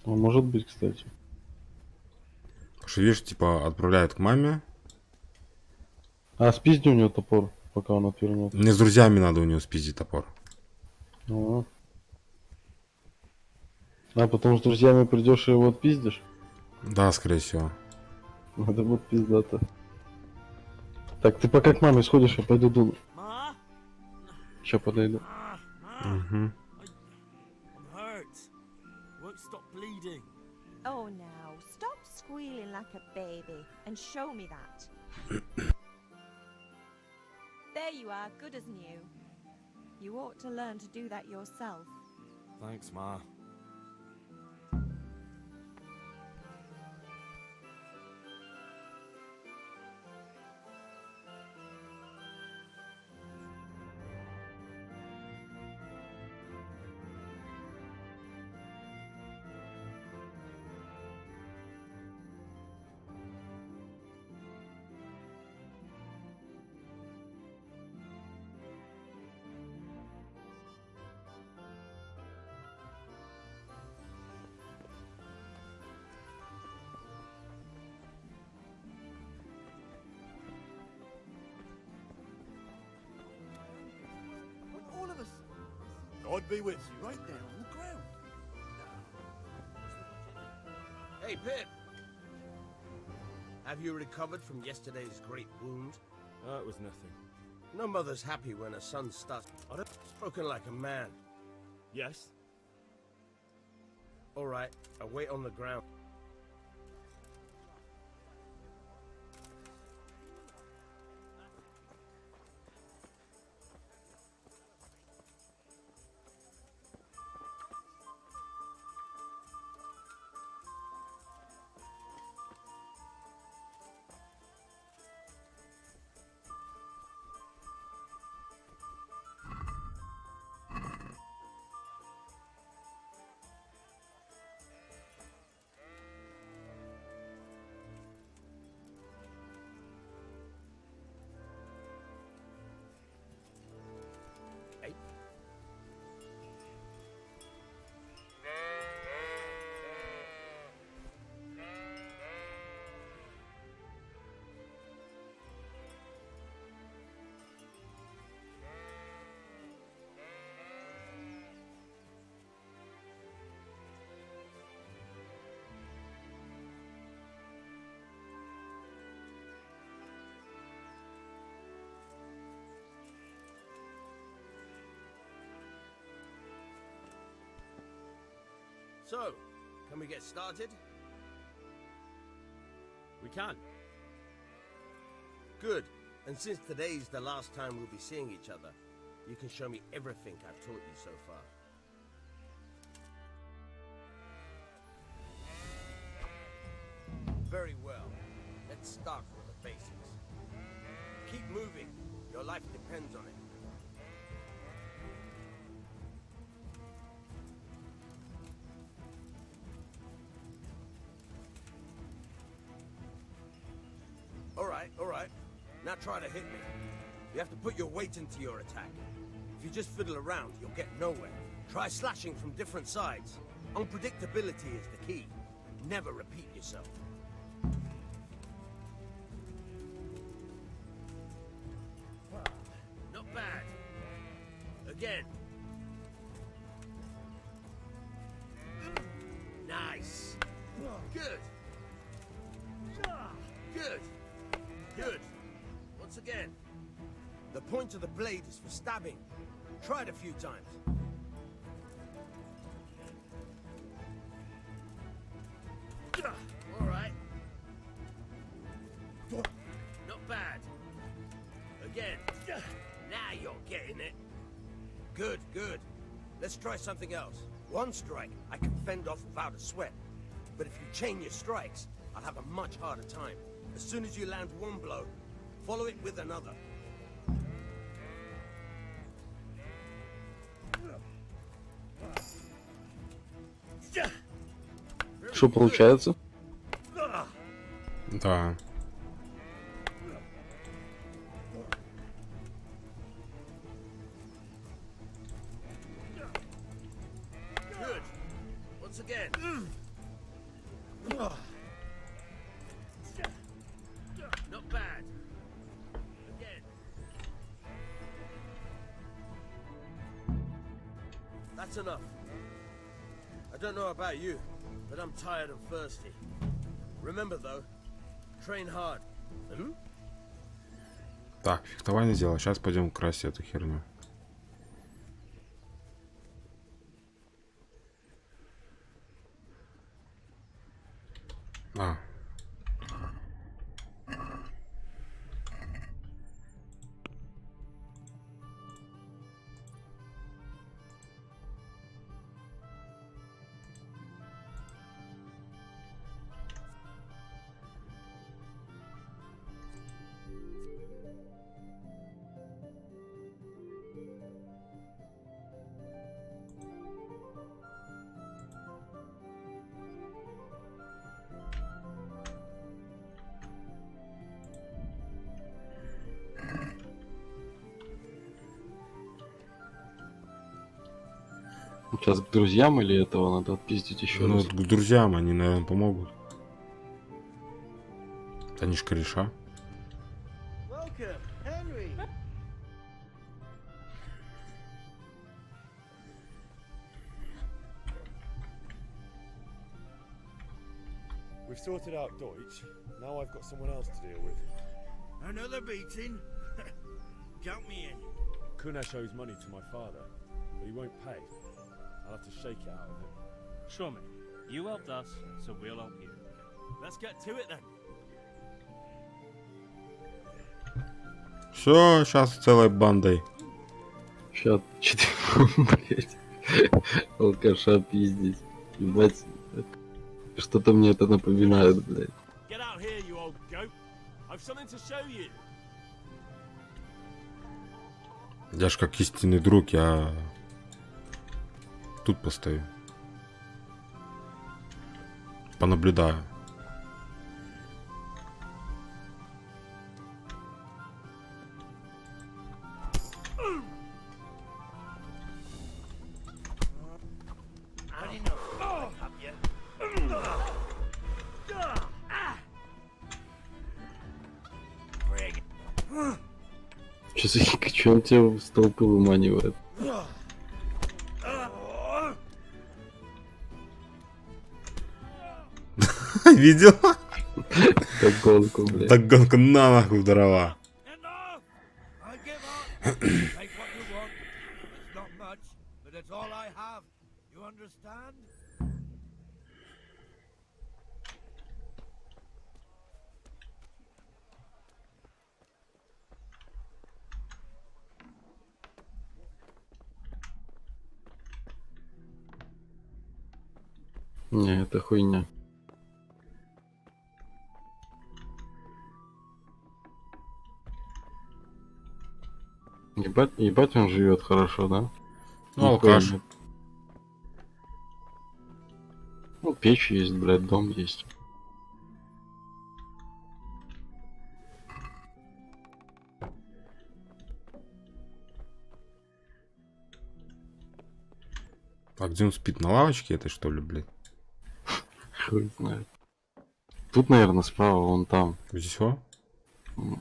[SPEAKER 2] А может быть, кстати.
[SPEAKER 1] Потому что, видишь, типа, отправляет к маме.
[SPEAKER 2] А, спизди у него топор, пока он отвернул.
[SPEAKER 1] Мне с друзьями надо у него спиздить топор.
[SPEAKER 2] А потом с друзьями придешь и его отпиздишь?
[SPEAKER 1] Да, скорее всего.
[SPEAKER 2] Это будет пиздато. Так, ты пока к маме сходишь, я пойду думаю. Сейчас подойду.
[SPEAKER 1] Угу.
[SPEAKER 3] Oh, now, stop squealing like a baby and show me that. There you are, good as new. You ought to learn to do that yourself.
[SPEAKER 5] Thanks, Ma.
[SPEAKER 6] All of us. God be with you. Right there on the ground.
[SPEAKER 16] Hey, Pip. Have you recovered from yesterday's great wound?
[SPEAKER 15] It was nothing.
[SPEAKER 16] No mother's happy when her son starts spoken like a man.
[SPEAKER 15] Yes?
[SPEAKER 16] All right, I'll wait on the ground. So, can we get started?
[SPEAKER 15] We can.
[SPEAKER 16] Good. And since today's the last time we'll be seeing each other, you can show me everything I've taught you so far. Very well. Let's start with the basics. Keep moving. Your life depends on it. All right. Now try to hit me. You have to put your weight into your attack. If you just fiddle around, you'll get nowhere. Try slashing from different sides. Unpredictability is the key. Never repeat yourself. Not bad. Again. Nice. Good. Good. Good. Once again. The point of the blade is for stabbing. Try it a few times. All right. Not bad. Again. Now you're getting it. Good, good. Let's try something else. One strike I can fend off without a sweat. But if you chain your strikes, I'll have a much harder time. As soon as you land one blow, follow it with another.
[SPEAKER 2] Что получается?
[SPEAKER 1] Да.
[SPEAKER 16] Good. Once again. Not bad. Again. That's enough. I don't know about you, but I'm tired and thirsty. Remember though, train hard.
[SPEAKER 1] Так, фехтование сделал. Сейчас пойдем красть эту херню.
[SPEAKER 2] Сейчас к друзьям или этого надо отпиздить еще
[SPEAKER 1] Ну,
[SPEAKER 2] раз?
[SPEAKER 1] вот к друзьям они, наверное, помогут. Они ж кореша.
[SPEAKER 13] Welcome, Henry.
[SPEAKER 15] We've sorted out Deutsch. Now I've got someone else to deal with.
[SPEAKER 6] Another beating? Count me in.
[SPEAKER 15] Kunesh owes money to my father, but he won't pay. I'll have to shake it out of him.
[SPEAKER 5] Sure, mate. You helped us, so we'll help you. Let's get to it then.
[SPEAKER 1] Все, сейчас целой бандой.
[SPEAKER 2] Сейчас четвером, блять. Алкаша пиздить. Ебать. Что-то мне это напоминает, блядь.
[SPEAKER 5] Get out here, you old goat. I've something to show you.
[SPEAKER 1] Я ж как истинный друг, я тут постою. Понаблюдаю.
[SPEAKER 2] Че он тебя с толпы выманивает?
[SPEAKER 1] Видел?
[SPEAKER 2] Догонку, блядь.
[SPEAKER 1] Догонку на нахуй дрова.
[SPEAKER 6] Take what you want. It's not much, but it's all I have. You understand?
[SPEAKER 2] Не, это хуйня. Ебать он живет хорошо, да?
[SPEAKER 1] Ну, алкаш.
[SPEAKER 2] Нет. Ну, печь есть, блядь, дом есть.
[SPEAKER 1] А где он спит? На лавочке это что ли, блядь?
[SPEAKER 2] Хуй знает. Тут, наверное, справа, вон там.
[SPEAKER 1] Здесь о?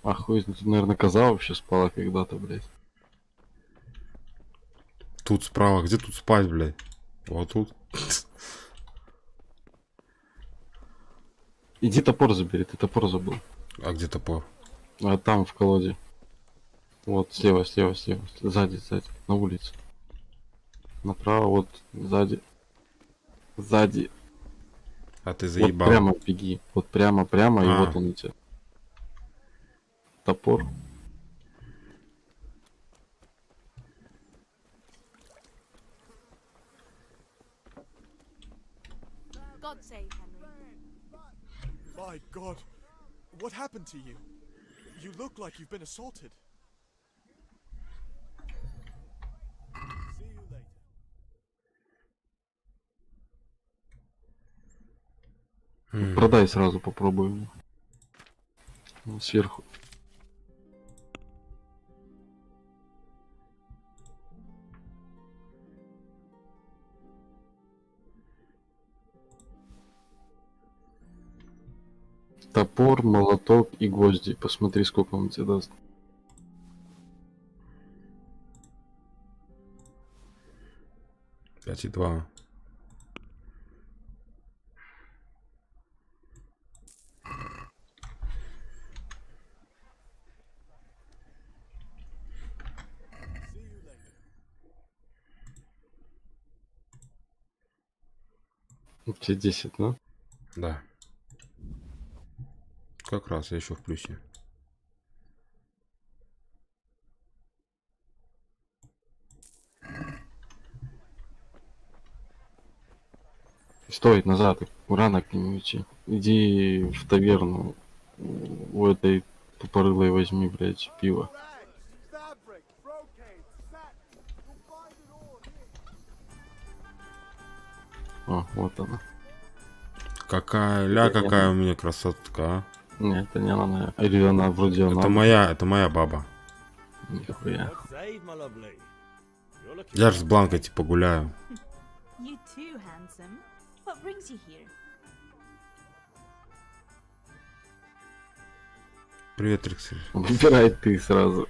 [SPEAKER 2] А хуй, тут, наверное, коза вообще спала когда-то, блядь.
[SPEAKER 1] Тут справа. Где тут спать, блядь? Вот тут.
[SPEAKER 2] Иди топор забери, ты топор забыл.
[SPEAKER 1] А где топор?
[SPEAKER 2] А там, в колоде. Вот, слева, слева, слева. Сзади, сзади. На улице. Направо, вот, сзади. Сзади.
[SPEAKER 1] А ты заебал.
[SPEAKER 2] Вот прямо беги. Вот прямо, прямо, и вот он у тебя. Топор.
[SPEAKER 17] God save Henry.
[SPEAKER 18] My God, what happened to you? You look like you've been assaulted. See you later.
[SPEAKER 2] Продай сразу, попробуем. Сверху. Топор, молоток и гвозди. Посмотри, сколько он тебе даст.
[SPEAKER 1] Пять и 2.
[SPEAKER 2] У тебя 10, да?
[SPEAKER 1] Да. Как раз я еще в плюсе.
[SPEAKER 2] Стой, назад, рано к нему идти. Иди в таверну. У этой тупорылой возьми, блядь, пиво. О, вот она.
[SPEAKER 1] Какая, ля,
[SPEAKER 2] Это
[SPEAKER 1] какая
[SPEAKER 2] не
[SPEAKER 1] у меня красотка, а?
[SPEAKER 2] Нет, это не она. Или она вроде она.
[SPEAKER 1] Это моя баба.
[SPEAKER 2] Нихуя.
[SPEAKER 1] Я же с Бланкой типа гуляю.
[SPEAKER 17] You too, handsome. What brings you here?
[SPEAKER 1] Привет, Трикси.
[SPEAKER 2] Выбирай ты сразу.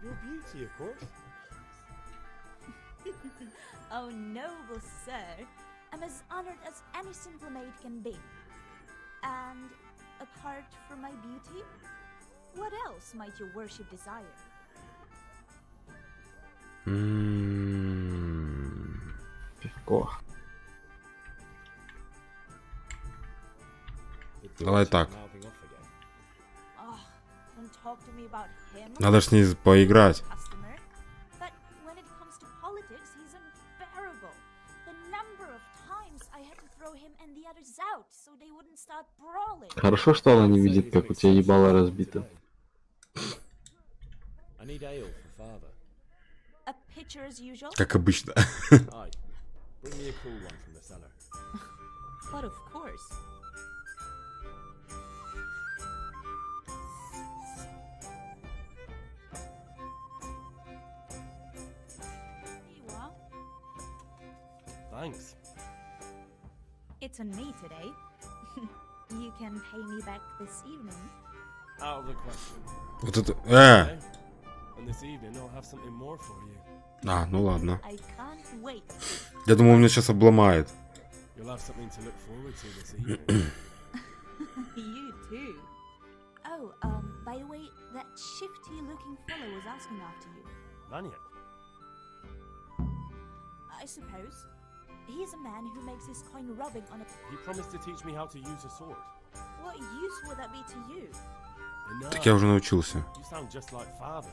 [SPEAKER 15] Your beauty, of course.
[SPEAKER 17] Oh, noble sir. I'm as honored as any simple maid can be. And apart from my beauty, what else might your worship desire?
[SPEAKER 2] Пивко.
[SPEAKER 1] Давай так.
[SPEAKER 17] Oh, don't talk to me about him.
[SPEAKER 1] Надо ж с ней поиграть.
[SPEAKER 17] Customer. But when it comes to politics, he's unbearable. The number of times I had to throw him and the others out so they wouldn't start brawling.
[SPEAKER 2] Хорошо, что она не видит, как у тебя ебало разбито.
[SPEAKER 15] I need ale for father.
[SPEAKER 17] A pitcher as usual.
[SPEAKER 1] Как обычно.
[SPEAKER 15] Aye. Bring me a cool one from the cellar.
[SPEAKER 17] But of course. Here you are.
[SPEAKER 5] Thanks.
[SPEAKER 17] It's on me today. You can pay me back this evening.
[SPEAKER 5] Out of the question.
[SPEAKER 1] Вот это...
[SPEAKER 5] Okay. And this evening I'll have something more for you.
[SPEAKER 1] А, ну ладно.
[SPEAKER 17] I can't wait.
[SPEAKER 1] Я думал, он меня сейчас обломает.
[SPEAKER 5] You'll have something to look forward to this evening.
[SPEAKER 17] You too. Oh, by the way, that shifty-looking fellow was asking after you.
[SPEAKER 5] Vanya.
[SPEAKER 17] I suppose. He's a man who makes his coin rubbing on a...
[SPEAKER 5] He promised to teach me how to use a sword.
[SPEAKER 17] What use would that be to you?
[SPEAKER 5] Enough.
[SPEAKER 1] Так я уже научился.
[SPEAKER 5] You sound just like father.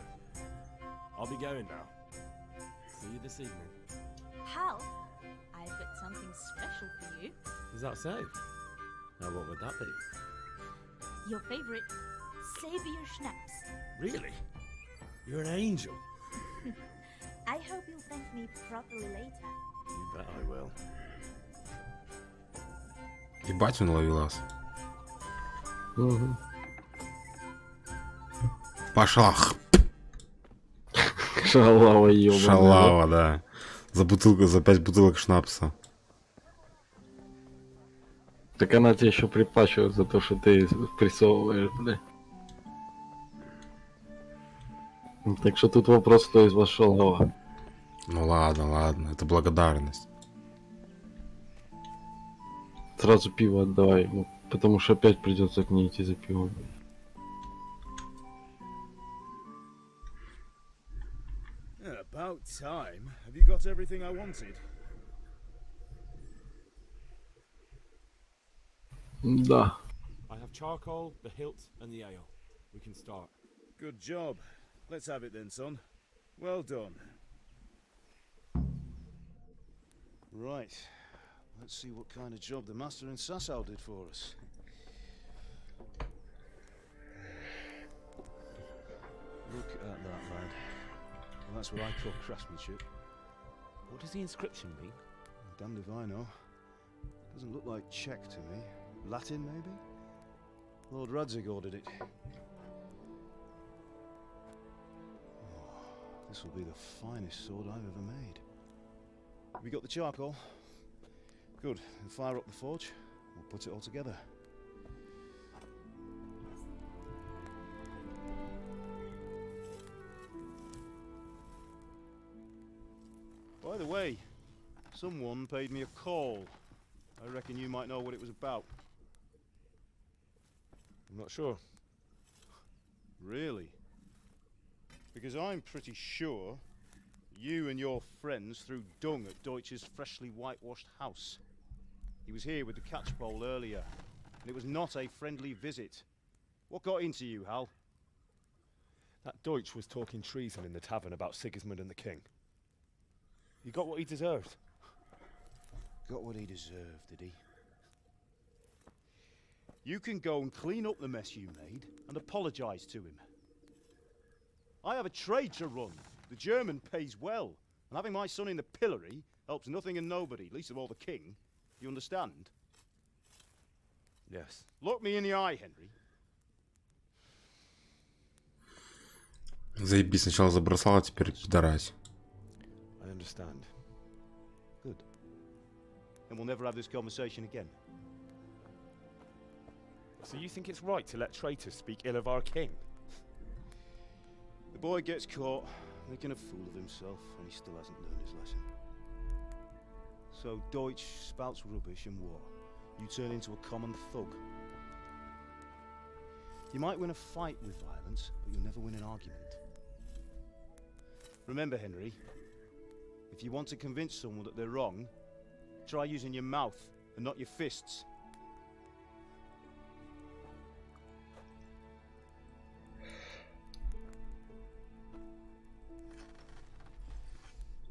[SPEAKER 5] I'll be going now. See you this evening.
[SPEAKER 17] Hal, I've got something special for you.
[SPEAKER 15] Is that so? Now what would that be?
[SPEAKER 17] Your favorite Savior Schnapps.
[SPEAKER 15] Really? You're an angel.
[SPEAKER 17] I hope you'll thank me properly later.
[SPEAKER 15] You bet I will.
[SPEAKER 1] Ебать, он ловелас.
[SPEAKER 2] Угу.
[SPEAKER 1] Пошла.
[SPEAKER 2] Шалава, ёбаная.
[SPEAKER 1] Шалава, да. За бутылку, за 5 бутылок шнапса.
[SPEAKER 2] Так она тебе еще припачивает за то, что ты прессовываешь, бля. Так что тут вопрос, кто из вас шалава.
[SPEAKER 1] Ну ладно, ладно, это благодарность.
[SPEAKER 2] Сразу пиво отдавай ему, потому что опять придется к ней идти за пивом.
[SPEAKER 4] About time. Have you got everything I wanted?
[SPEAKER 2] Да.
[SPEAKER 15] I have charcoal, the hilt, and the ale. We can start.
[SPEAKER 4] Good job. Let's have it then, son. Well done. Right. Let's see what kind of job the master in Sasau did for us. Look at that, lad. Well, that's what I call craftsmanship.
[SPEAKER 15] What does the inscription mean?
[SPEAKER 4] Damned if I know. Doesn't look like Czech to me. Latin, maybe? Lord Radzig ordered it. Oh, this will be the finest sword I've ever made. Have you got the charcoal? Good. Then fire up the forge. We'll put it all together. By the way, someone paid me a call. I reckon you might know what it was about.
[SPEAKER 15] I'm not sure.
[SPEAKER 4] Really? Because I'm pretty sure you and your friends threw dung at Deutsch's freshly whitewashed house. He was here with the catchpole earlier, and it was not a friendly visit. What got into you, Hal?
[SPEAKER 15] That Deutsch was talking treason in the tavern about Sigismund and the king. He got what he deserved.
[SPEAKER 4] Got what he deserved, did he? You can go and clean up the mess you made and apologise to him. I have a trade to run. The German pays well, and having my son in the pillory helps nothing and nobody, least of all the king. You understand?
[SPEAKER 15] Yes.
[SPEAKER 4] Look me in the eye, Henry.
[SPEAKER 1] Заебись, сначала забросал, а теперь пидорась.
[SPEAKER 15] I understand.
[SPEAKER 4] Good. and we'll never have this conversation again.
[SPEAKER 19] So you think it's right to let traitors speak ill of our king?
[SPEAKER 4] The boy gets caught, making a fool of himself, and he still hasn't learned his lesson. So Deutsch spouts rubbish, and what? You turn into a common thug. You might win a fight with violence, but you'll never win an argument. Remember, Henry, if you want to convince someone that they're wrong, try using your mouth and not your fists.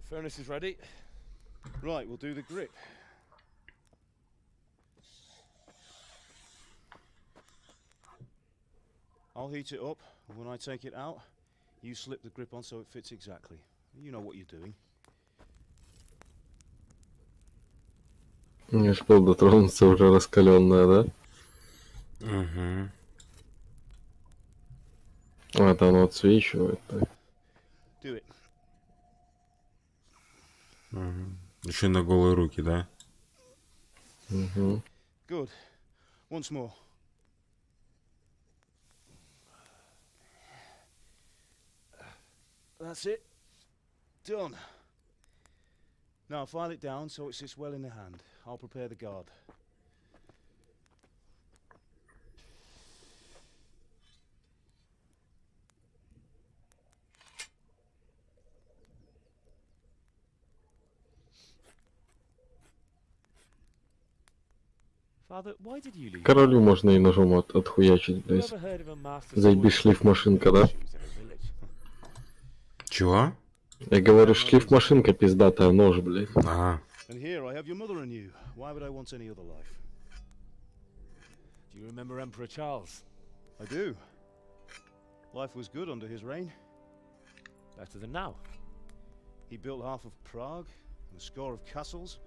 [SPEAKER 19] Furnace is ready.
[SPEAKER 4] Right, we'll do the grip. I'll heat it up, and when I take it out, you slip the grip on so it fits exactly. You know what you're doing.
[SPEAKER 2] Я ж пол дотронулся, уже раскаленная, да?
[SPEAKER 1] Угу.
[SPEAKER 2] А, там оно отсвечивает. Так.
[SPEAKER 4] Do it.
[SPEAKER 1] Угу. Еще на голые руки, да?
[SPEAKER 2] Угу.
[SPEAKER 4] Good. Once more. That's it. Done. Now file it down so it sits well in the hand. I'll prepare the guard.
[SPEAKER 19] Father, why did you leave?
[SPEAKER 2] Королю можно и ножом отхуячить, блядь. Заебись шлифмашинка, да?
[SPEAKER 1] Чего?
[SPEAKER 2] Я говорю, шлифмашинка пиздатая, нож, блядь.
[SPEAKER 1] Ага.
[SPEAKER 4] And here I have your mother and you. Why would I want any other life?
[SPEAKER 19] Do you remember Emperor Charles?
[SPEAKER 4] I do. Life was good under his reign.
[SPEAKER 19] Better than now.
[SPEAKER 4] He built half of Prague, and a score of castles,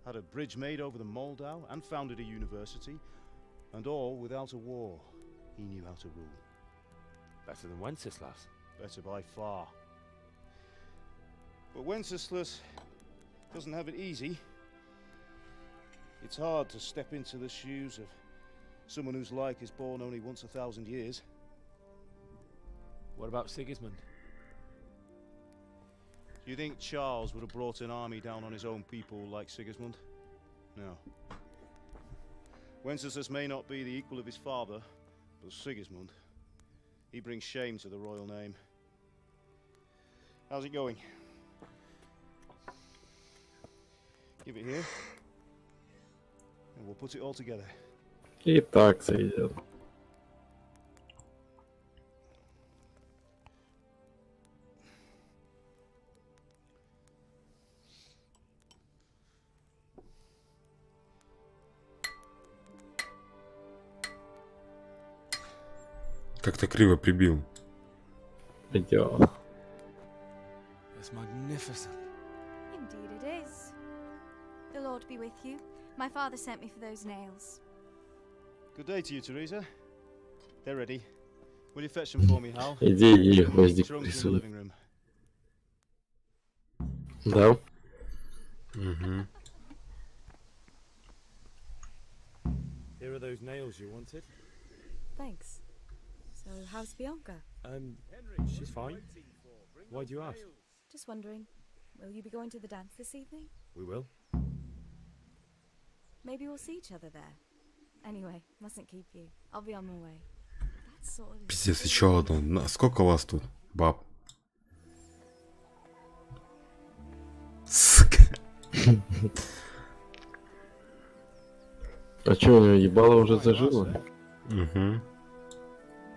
[SPEAKER 4] had a bridge made over the Moldau, and founded a university, and all without a war. He knew how to rule.
[SPEAKER 19] Better than Wenceslas.
[SPEAKER 4] Better by far. But Wenceslas doesn't have it easy. It's hard to step into the shoes of someone whose like is born only once 1,000 years.
[SPEAKER 19] What about Sigismund?
[SPEAKER 4] Do you think Charles would have brought an army down on his own people like Sigismund? No. Wenceslas may not be the equal of his father, but Sigismund, he brings shame to the royal name. How's it going? Give it here, and we'll put it all together.
[SPEAKER 2] И так сойдет.
[SPEAKER 1] Как-то криво прибил.
[SPEAKER 2] Идёт.
[SPEAKER 19] It's magnificent.
[SPEAKER 20] Indeed it is. The Lord be with you. My father sent me for those nails.
[SPEAKER 4] Good day to you, Teresa. They're ready. Will you fetch them for me, Hal?
[SPEAKER 2] Иди и гвоздик
[SPEAKER 4] Trunks in the
[SPEAKER 2] присунь.
[SPEAKER 4] living room.
[SPEAKER 2] Да?
[SPEAKER 1] Угу.
[SPEAKER 15] Here are those nails you wanted.
[SPEAKER 21] Thanks. So, how's Bianca?
[SPEAKER 15] She's fine. Why do you ask?
[SPEAKER 21] Just wondering, will you be going to the dance this evening?
[SPEAKER 15] We will.
[SPEAKER 21] Maybe we'll see each other there. Anyway, mustn't keep you. I'll be on my way. That's sort of...
[SPEAKER 1] Пиздец, еще одну. Сколько вас тут, баб? Сука.
[SPEAKER 2] А чё, у неё ебало уже зажило?
[SPEAKER 1] Угу.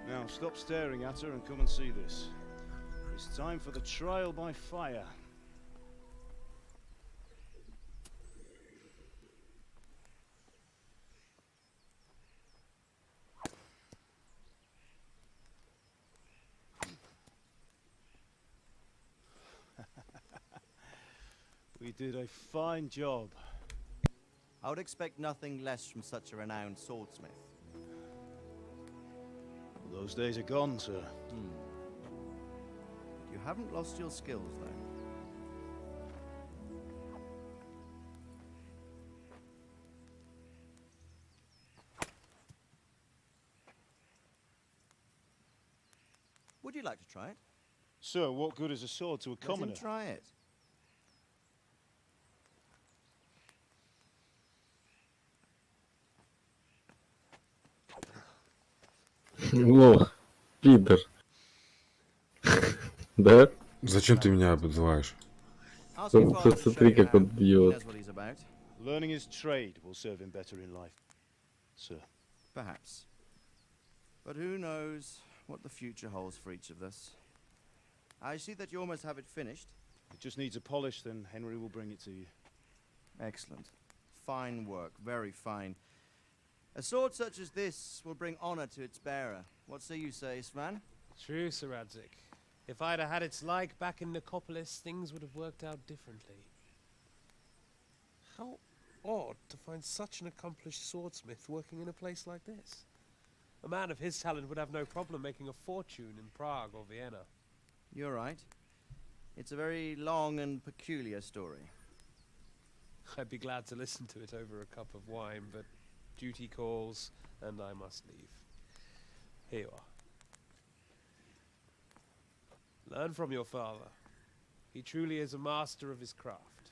[SPEAKER 4] Now stop staring at her and come and see this. It's time for the trial by fire. We did a fine job.
[SPEAKER 22] I would expect nothing less from such a renowned swordsmith.
[SPEAKER 4] Those days are gone, sir.
[SPEAKER 22] You haven't lost your skills, though. Would you like to try it?
[SPEAKER 4] Sir, what good is a sword to a
[SPEAKER 22] Let him
[SPEAKER 4] commoner?
[SPEAKER 22] try it.
[SPEAKER 2] Лох, пидор. Да?
[SPEAKER 1] Зачем ты меня обзываешь?
[SPEAKER 22] Ask your father to show
[SPEAKER 2] Смотри,
[SPEAKER 22] you
[SPEAKER 2] как
[SPEAKER 22] how.
[SPEAKER 2] он
[SPEAKER 22] He
[SPEAKER 2] бьет.
[SPEAKER 22] knows what he's about.
[SPEAKER 4] Learning his trade will serve him better in life, sir.
[SPEAKER 22] Perhaps. But who knows what the future holds for each of us. I see that you almost have it finished.
[SPEAKER 4] It just needs a polish, then Henry will bring it to you.
[SPEAKER 22] Excellent. Fine work, very fine. A sword such as this will bring honor to its bearer. What say you, Svan?
[SPEAKER 19] True, Sir Radzik. If I'd have had its like back in Nicopolis, things would have worked out differently. How odd to find such an accomplished swordsmith working in a place like this. A man of his talent would have no problem making a fortune in Prague or Vienna.
[SPEAKER 22] You're right. It's a very long and peculiar story.
[SPEAKER 19] I'd be glad to listen to it over a cup of wine, but duty calls, and I must leave. Here you are. Learn from your father. He truly is a master of his craft.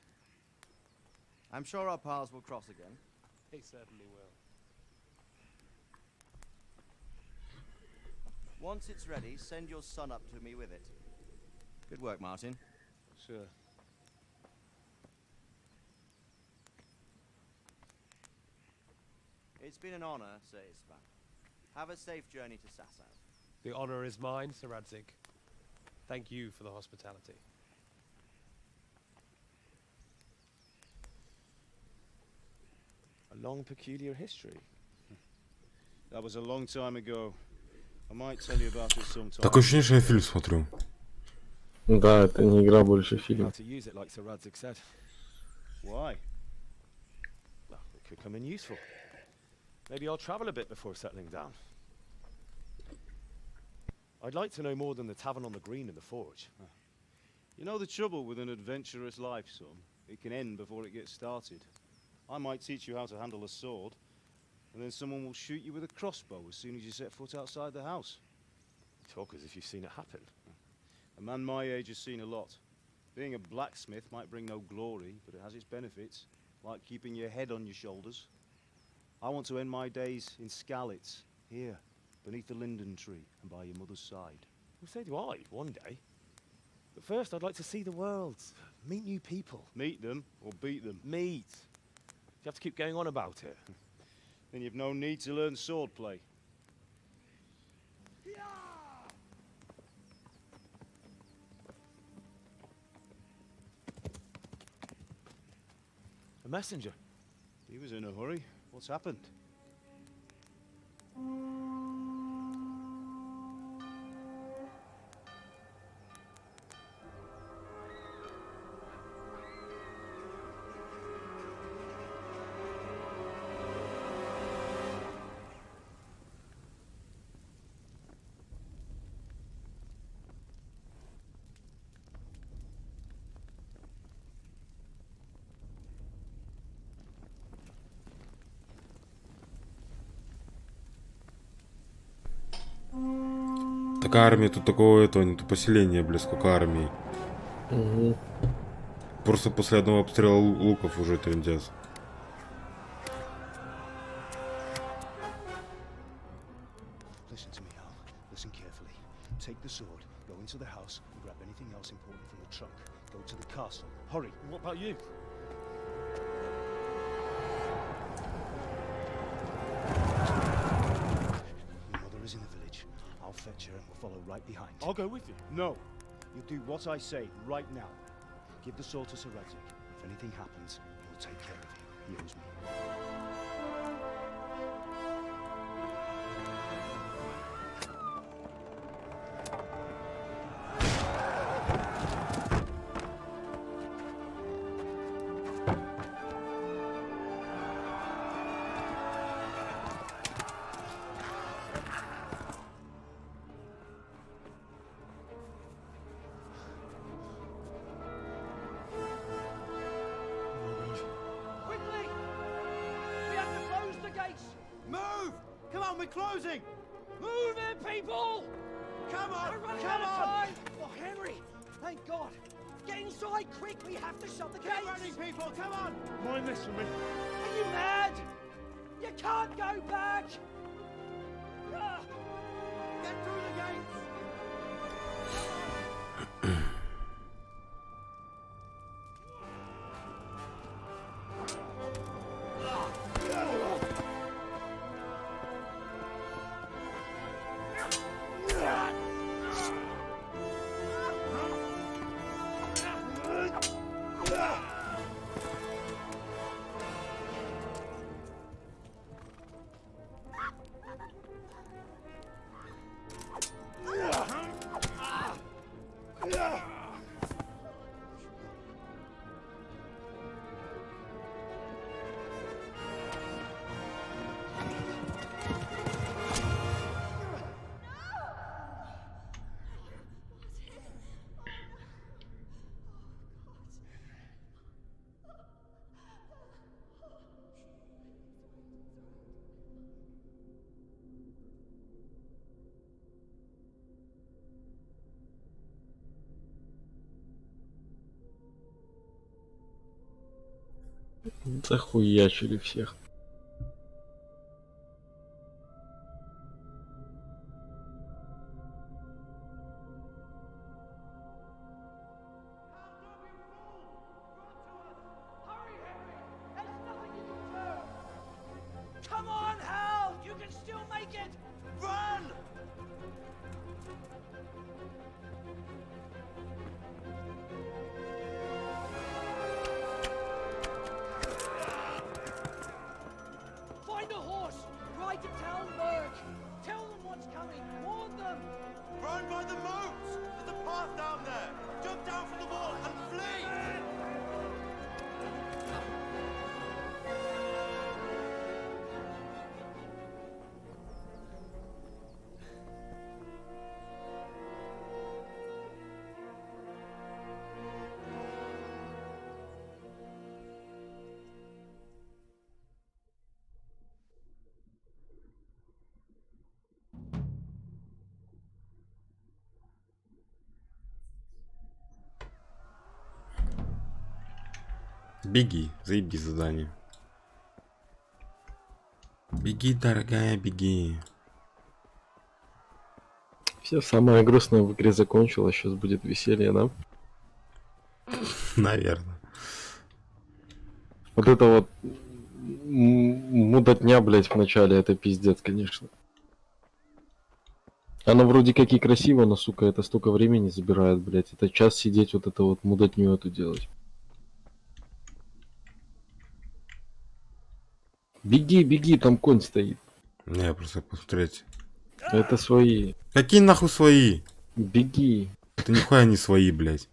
[SPEAKER 22] I'm sure our paths will cross again.
[SPEAKER 19] He certainly will.
[SPEAKER 22] Once it's ready, send your son up to me with it. Good work, Martin.
[SPEAKER 4] Sir.
[SPEAKER 22] It's been an honor, Sir Isvan. Have a safe journey to Sasau.
[SPEAKER 19] The honor is mine, Sir Radzik. Thank you for the hospitality.
[SPEAKER 4] A long, peculiar history. That was a long time ago. I might tell you about it sometime.
[SPEAKER 1] Такое ощущение, что я фильм смотрю.
[SPEAKER 2] Да, это не игра, больше фильм.
[SPEAKER 18] How to use it, like Sir Radzik said.
[SPEAKER 4] Why?
[SPEAKER 18] Well, it could come in useful. Maybe I'll travel a bit before settling down. I'd like to know more than the tavern on the green and the forge.
[SPEAKER 4] You know the trouble with an adventurous life, son? It can end before it gets started. I might teach you how to handle a sword, and then someone will shoot you with a crossbow as soon as you set foot outside the house.
[SPEAKER 18] Talk as if you've seen it happen.
[SPEAKER 4] A man my age has seen a lot. Being a blacksmith might bring no glory, but it has its benefits, like keeping your head on your shoulders. I want to end my days in Skalitz, here, beneath the linden tree and by your mother's side.
[SPEAKER 18] Well, so do I, one day. But first, I'd like to see the world, meet new people.
[SPEAKER 4] Meet them or beat them?
[SPEAKER 18] Meet. You have to keep going on about it.
[SPEAKER 4] Then you've no need to learn swordplay.
[SPEAKER 18] A messenger.
[SPEAKER 4] He was in a hurry. What's happened?
[SPEAKER 1] Такая армия, тут такого этого нету поселения, бля, сколько армий.
[SPEAKER 2] Угу.
[SPEAKER 1] Просто после одного обстрела луков уже трындец.
[SPEAKER 4] Listen to me, Al. Listen carefully. Take the sword, go into the house, and grab anything else important from the trunk. Go to the castle. Hurry.
[SPEAKER 18] What about you?
[SPEAKER 4] Your mother is in the village. I'll fetch her and we'll follow right behind.
[SPEAKER 18] I'll go with you.
[SPEAKER 4] No. You do what I say right now. Give the sword to Sir Radzik. If anything happens, he'll take care of you. He owes me.
[SPEAKER 6] Quickly! We have to close the gates! Move! Come on, we're closing! Move it, people! Come on!
[SPEAKER 13] We're running
[SPEAKER 6] Come
[SPEAKER 13] out of
[SPEAKER 6] on!
[SPEAKER 13] time! Oh, Henry! Thank God! Get inside quick! We have to shut the gates!
[SPEAKER 6] Get running, people! Come on!
[SPEAKER 13] Mind this for me. Are you mad? You can't go back! Ah!
[SPEAKER 6] Get through the gates!
[SPEAKER 2] Захуячили всех.
[SPEAKER 13] Come on, Hal! You can still make it! Run! Find a horse! Ride to Talmberg! Tell them what's coming! Warn them!
[SPEAKER 6] Run by the moats! There's a path down there! Jump down from the wall and flee!
[SPEAKER 1] Беги, заеби задание. Беги, дорогая, беги.
[SPEAKER 2] Все самое грустное в игре закончилось, сейчас будет веселье, да?
[SPEAKER 1] Наверное.
[SPEAKER 2] Вот это вот мудотня, блять, в начале, это пиздец, конечно. Оно вроде как и красиво, но, сука, это столько времени забирает, блять. Это час сидеть, вот это вот мудотню эту делать. Беги, беги, там конь стоит.
[SPEAKER 1] Не, просто посмотреть.
[SPEAKER 2] Это свои.
[SPEAKER 1] Какие нахуй свои?
[SPEAKER 2] Беги.
[SPEAKER 1] Это нихуя не свои, блядь.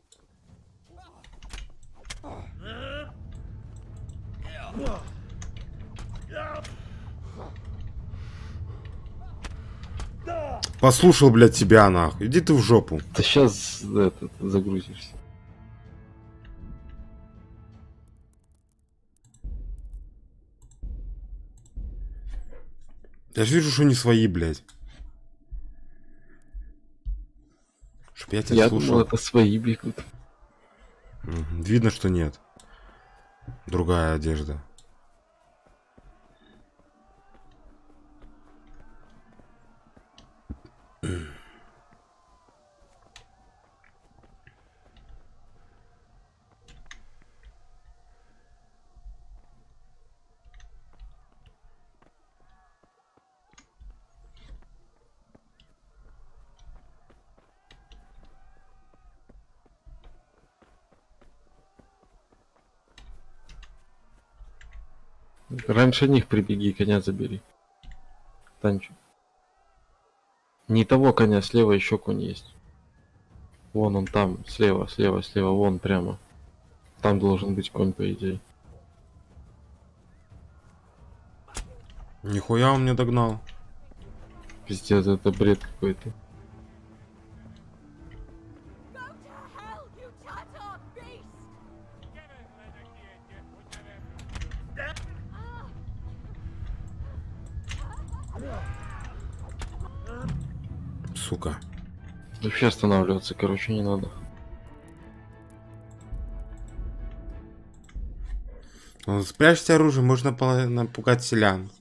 [SPEAKER 1] Послушал, блядь, тебя, нахуй. Иди ты в жопу.
[SPEAKER 2] Да сейчас этот, загрузишься.
[SPEAKER 1] Я же вижу, что не свои, блядь. Чтоб я тебя слушал.
[SPEAKER 2] Думал, это свои бегут.
[SPEAKER 1] Видно, что нет. Другая одежда.
[SPEAKER 2] Раньше них прибеги, коня забери. Танчу. Не того коня, слева еще конь есть. Вон он там, слева, слева, слева, вон прямо. Там должен быть конь, по идее.
[SPEAKER 1] Нихуя он меня догнал.
[SPEAKER 2] Пиздец, это бред какой-то.
[SPEAKER 1] Сука.
[SPEAKER 2] Вообще останавливаться, короче, не надо.
[SPEAKER 1] Ну, спрячьте оружие, можно напугать селян.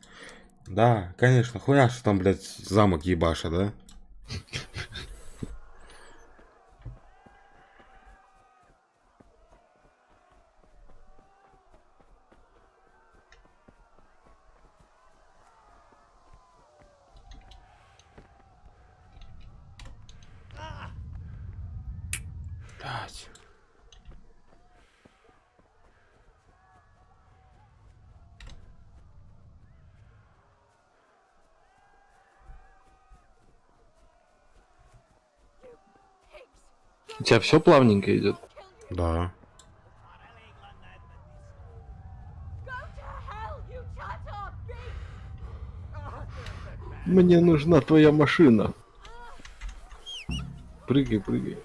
[SPEAKER 1] Да, конечно, хуя, что там, блядь, замок ебаша, да? Блядь.
[SPEAKER 2] У тебя все плавненько идет?
[SPEAKER 1] Да.
[SPEAKER 2] Мне нужна твоя машина. Прыгай, прыгай.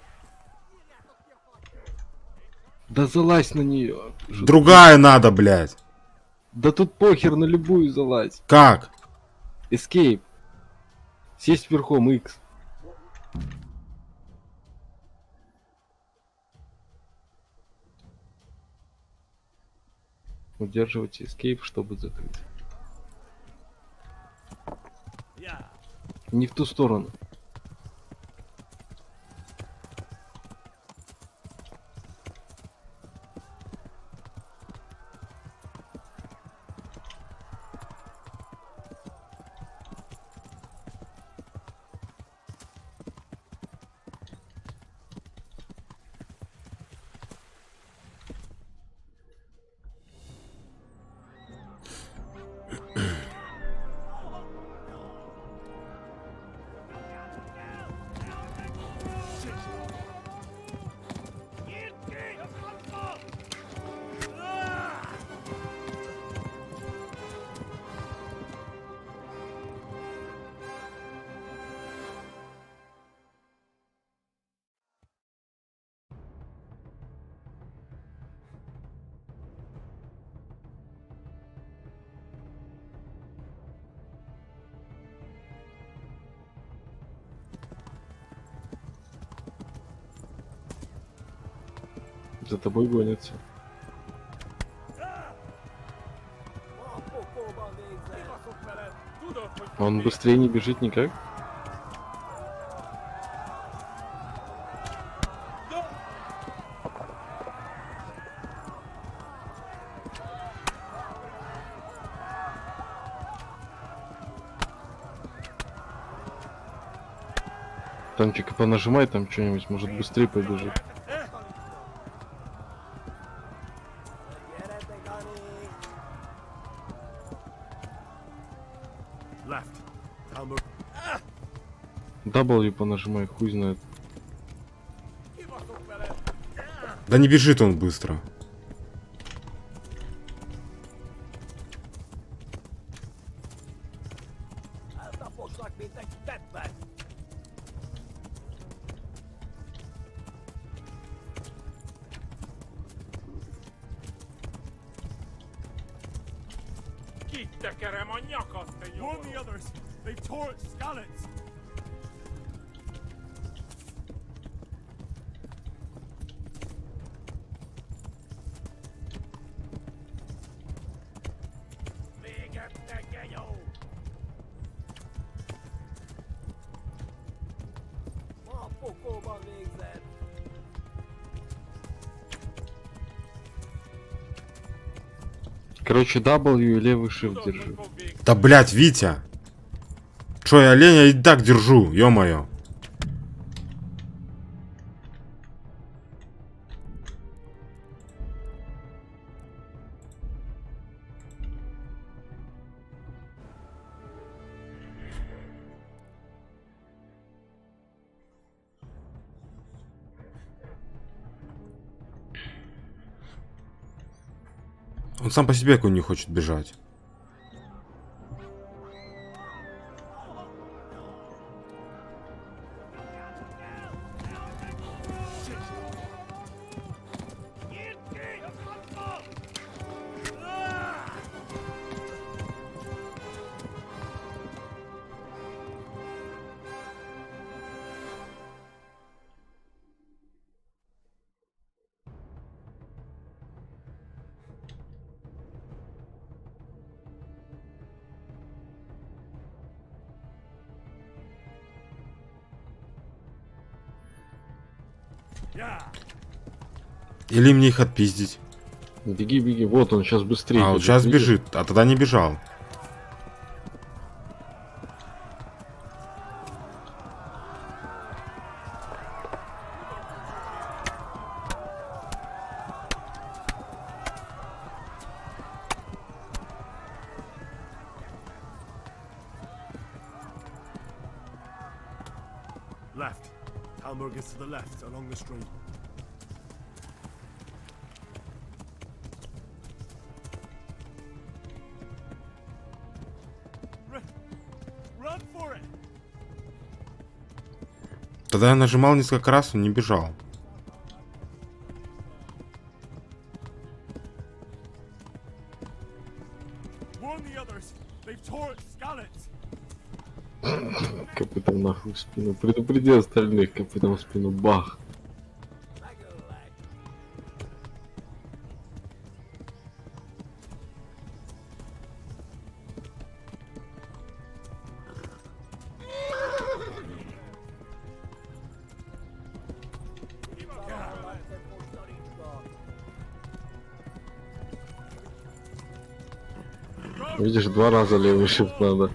[SPEAKER 2] Да залазь на нее.
[SPEAKER 1] Другая надо, блядь.
[SPEAKER 2] Да тут похер, на любую залазь.
[SPEAKER 1] Как?
[SPEAKER 2] Escape. Сесть верхом, X. Удерживайте Escape, чтобы закрыть. Не в ту сторону. За тобой гонятся. Он быстрее не бежит никак? Там типа понажимай там что-нибудь, может быстрее побежит. W понажимай, хуй знает.
[SPEAKER 1] Да не бежит он быстро.
[SPEAKER 14] Warn the others. They've torched Skalitz.
[SPEAKER 2] Короче, W и левый shift держи.
[SPEAKER 1] Да, блядь, Витя. Чё, я оленя и так держу, ё-моё. Он сам по себе какой не хочет бежать. Или мне их отпиздить.
[SPEAKER 2] Беги, беги, вот он сейчас быстрее.
[SPEAKER 1] А, он сейчас бежит, а тогда не бежал.
[SPEAKER 7] Left. Talmberg is to the left, along the street. Run for it!
[SPEAKER 1] Тогда я нажимал несколько раз, он не бежал.
[SPEAKER 7] Warn the others. They've tore its scallops.
[SPEAKER 2] Копытом нахуй в спину. Предупреди остальных, копытом в спину. Бах. Видишь, 2 раза левый shift надо.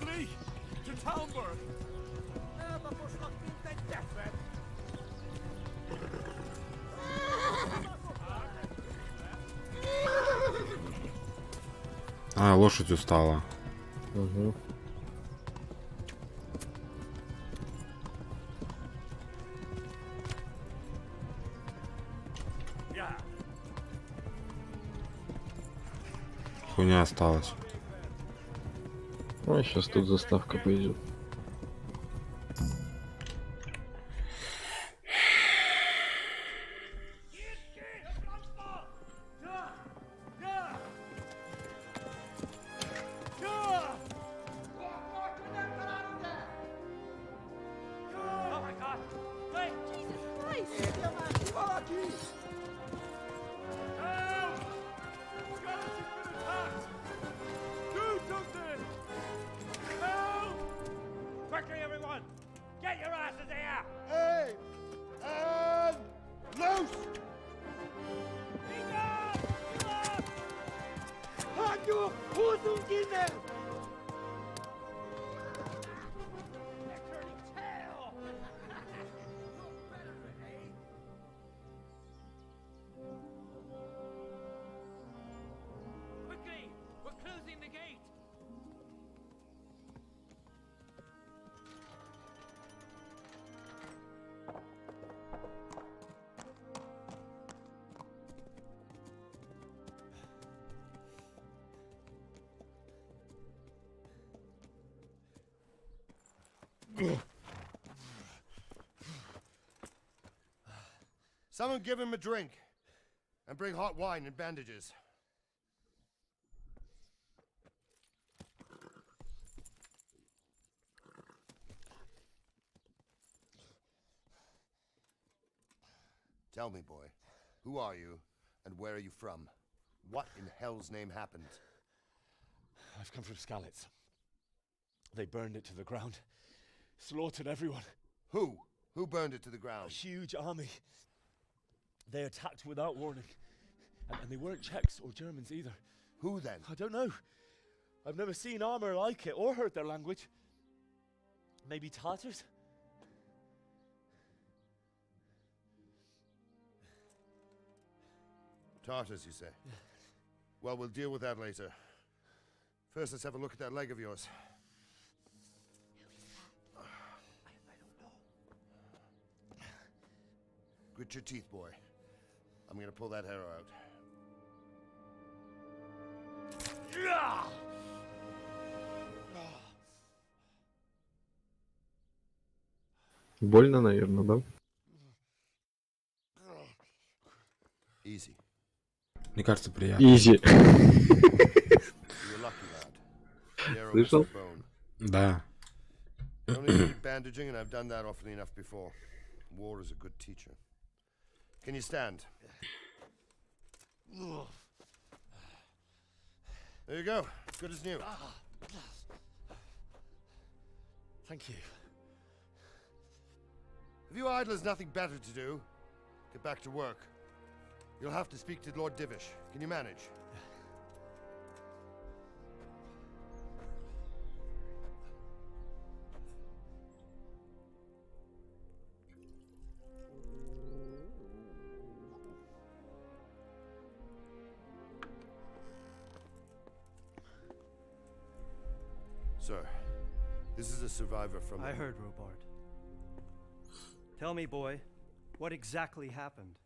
[SPEAKER 7] Flee to Talmberg.
[SPEAKER 1] А, лошадь устала.
[SPEAKER 2] Угу.
[SPEAKER 1] Хуйня осталась.
[SPEAKER 2] Ой, сейчас тут заставка пойдет.
[SPEAKER 6] Quickly, everyone! Get your asses here!
[SPEAKER 13] Hey! And loose! Halt your Hosen in!
[SPEAKER 6] Quickly! We're closing the gate!
[SPEAKER 9] Someone give him a drink. And bring hot wine and bandages. Tell me, boy, who are you and where are you from? What in hell's name happened?
[SPEAKER 19] I've come from Skalitz. They burned it to the ground. Slaughtered everyone.
[SPEAKER 9] Who? Who burned it to the ground?
[SPEAKER 19] A huge army. They attacked without warning. And they weren't Czechs or Germans either.
[SPEAKER 9] Who then?
[SPEAKER 19] I don't know. I've never seen armor like it or heard their language. Maybe Tatars?
[SPEAKER 9] Tartars, you say? Well, we'll deal with that later. First, let's have a look at that leg of yours. Grit your teeth, boy. I'm gonna pull that arrow out.
[SPEAKER 2] Больно, наверное, да?
[SPEAKER 9] Easy.
[SPEAKER 1] Мне кажется, приятно.
[SPEAKER 2] Изи.
[SPEAKER 9] You're lucky, lad. The arrow was
[SPEAKER 2] Слышал?
[SPEAKER 9] a bone.
[SPEAKER 1] Да.
[SPEAKER 9] You only need bandaging, and I've done that often enough before. War is a good teacher. Can you stand? There you go. Good as new.
[SPEAKER 19] Thank you.
[SPEAKER 9] If you idlers nothing better to do, get back to work. You'll have to speak to Lord Divish. Can you manage? Sir, this is a survivor from...
[SPEAKER 8] I heard, Robard. Tell me, boy, what exactly happened?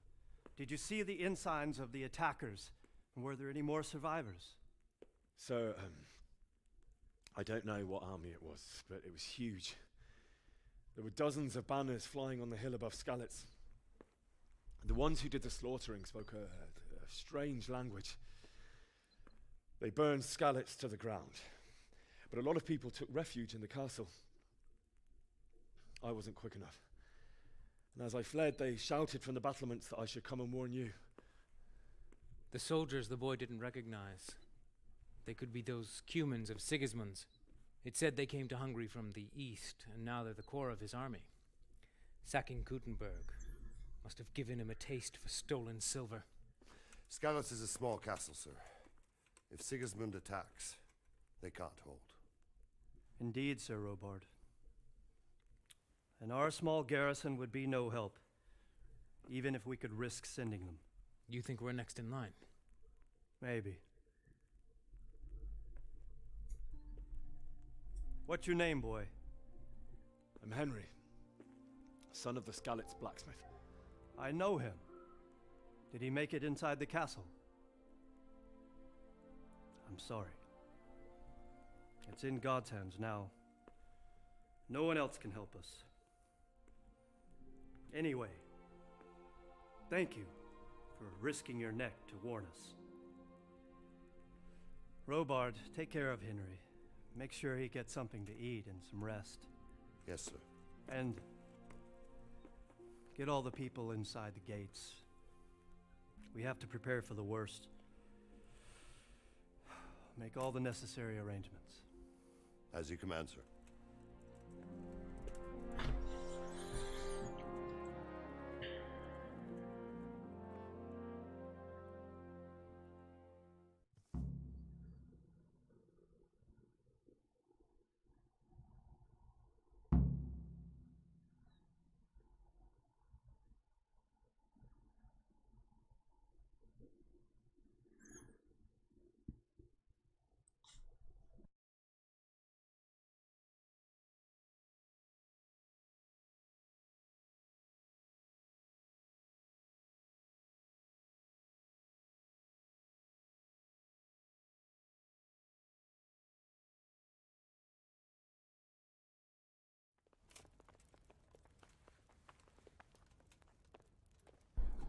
[SPEAKER 8] Did you see the ensigns of the attackers? And were there any more survivors?
[SPEAKER 15] So, I don't know what army it was, but it was huge. There were dozens of banners flying on the hill above Skalitz. The ones who did the slaughtering spoke a strange language. They burned Skalitz to the ground. But a lot of people took refuge in the castle. I wasn't quick enough. And as I fled, they shouted from the battlements that I should come and warn you.
[SPEAKER 10] The soldiers the boy didn't recognize. They could be those Cumans of Sigismund's. It said they came to Hungary from the east, and now they're the core of his army. Sacking Gutenberg must have given him a taste for stolen silver.
[SPEAKER 9] Skalitz is a small castle, sir. If Sigismund attacks, they can't hold.
[SPEAKER 8] Indeed, Sir Robard. And our small garrison would be no help, even if we could risk sending them.
[SPEAKER 10] You think we're next in line?
[SPEAKER 8] Maybe. What's your name, boy?
[SPEAKER 15] I'm Henry, son of the Skalitz blacksmith.
[SPEAKER 8] I know him. Did he make it inside the castle? I'm sorry. It's in God's hands now. No one else can help us. Anyway, thank you for risking your neck to warn us. Robard, take care of Henry. Make sure he gets something to eat and some rest.
[SPEAKER 9] Yes, sir.
[SPEAKER 8] And get all the people inside the gates. We have to prepare for the worst. Make all the necessary arrangements.
[SPEAKER 9] As you command, sir.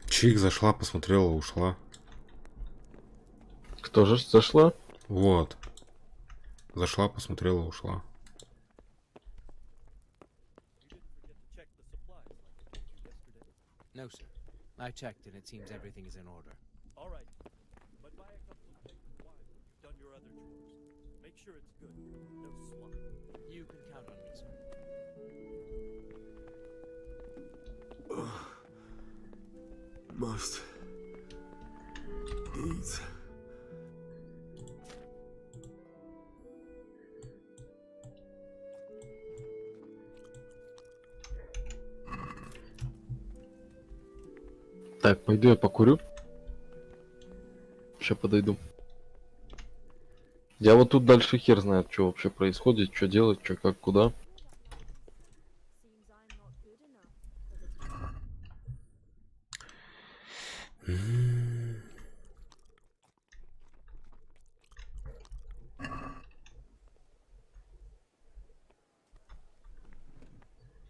[SPEAKER 1] Чик зашла, посмотрела, ушла.
[SPEAKER 2] Кто же зашла?
[SPEAKER 1] Вот. Зашла, посмотрела, ушла.
[SPEAKER 10] No, sir. I checked and it seems everything is in order.
[SPEAKER 8] All right. But buy a couple of things of wine. You've done your other chores. Make sure it's good. No slop.
[SPEAKER 10] You can count on me, sir.
[SPEAKER 23] Must eat.
[SPEAKER 2] Так, пойду я покурю. Сейчас подойду. Я вот тут дальше хер знает, что вообще происходит, что делать, что как, куда.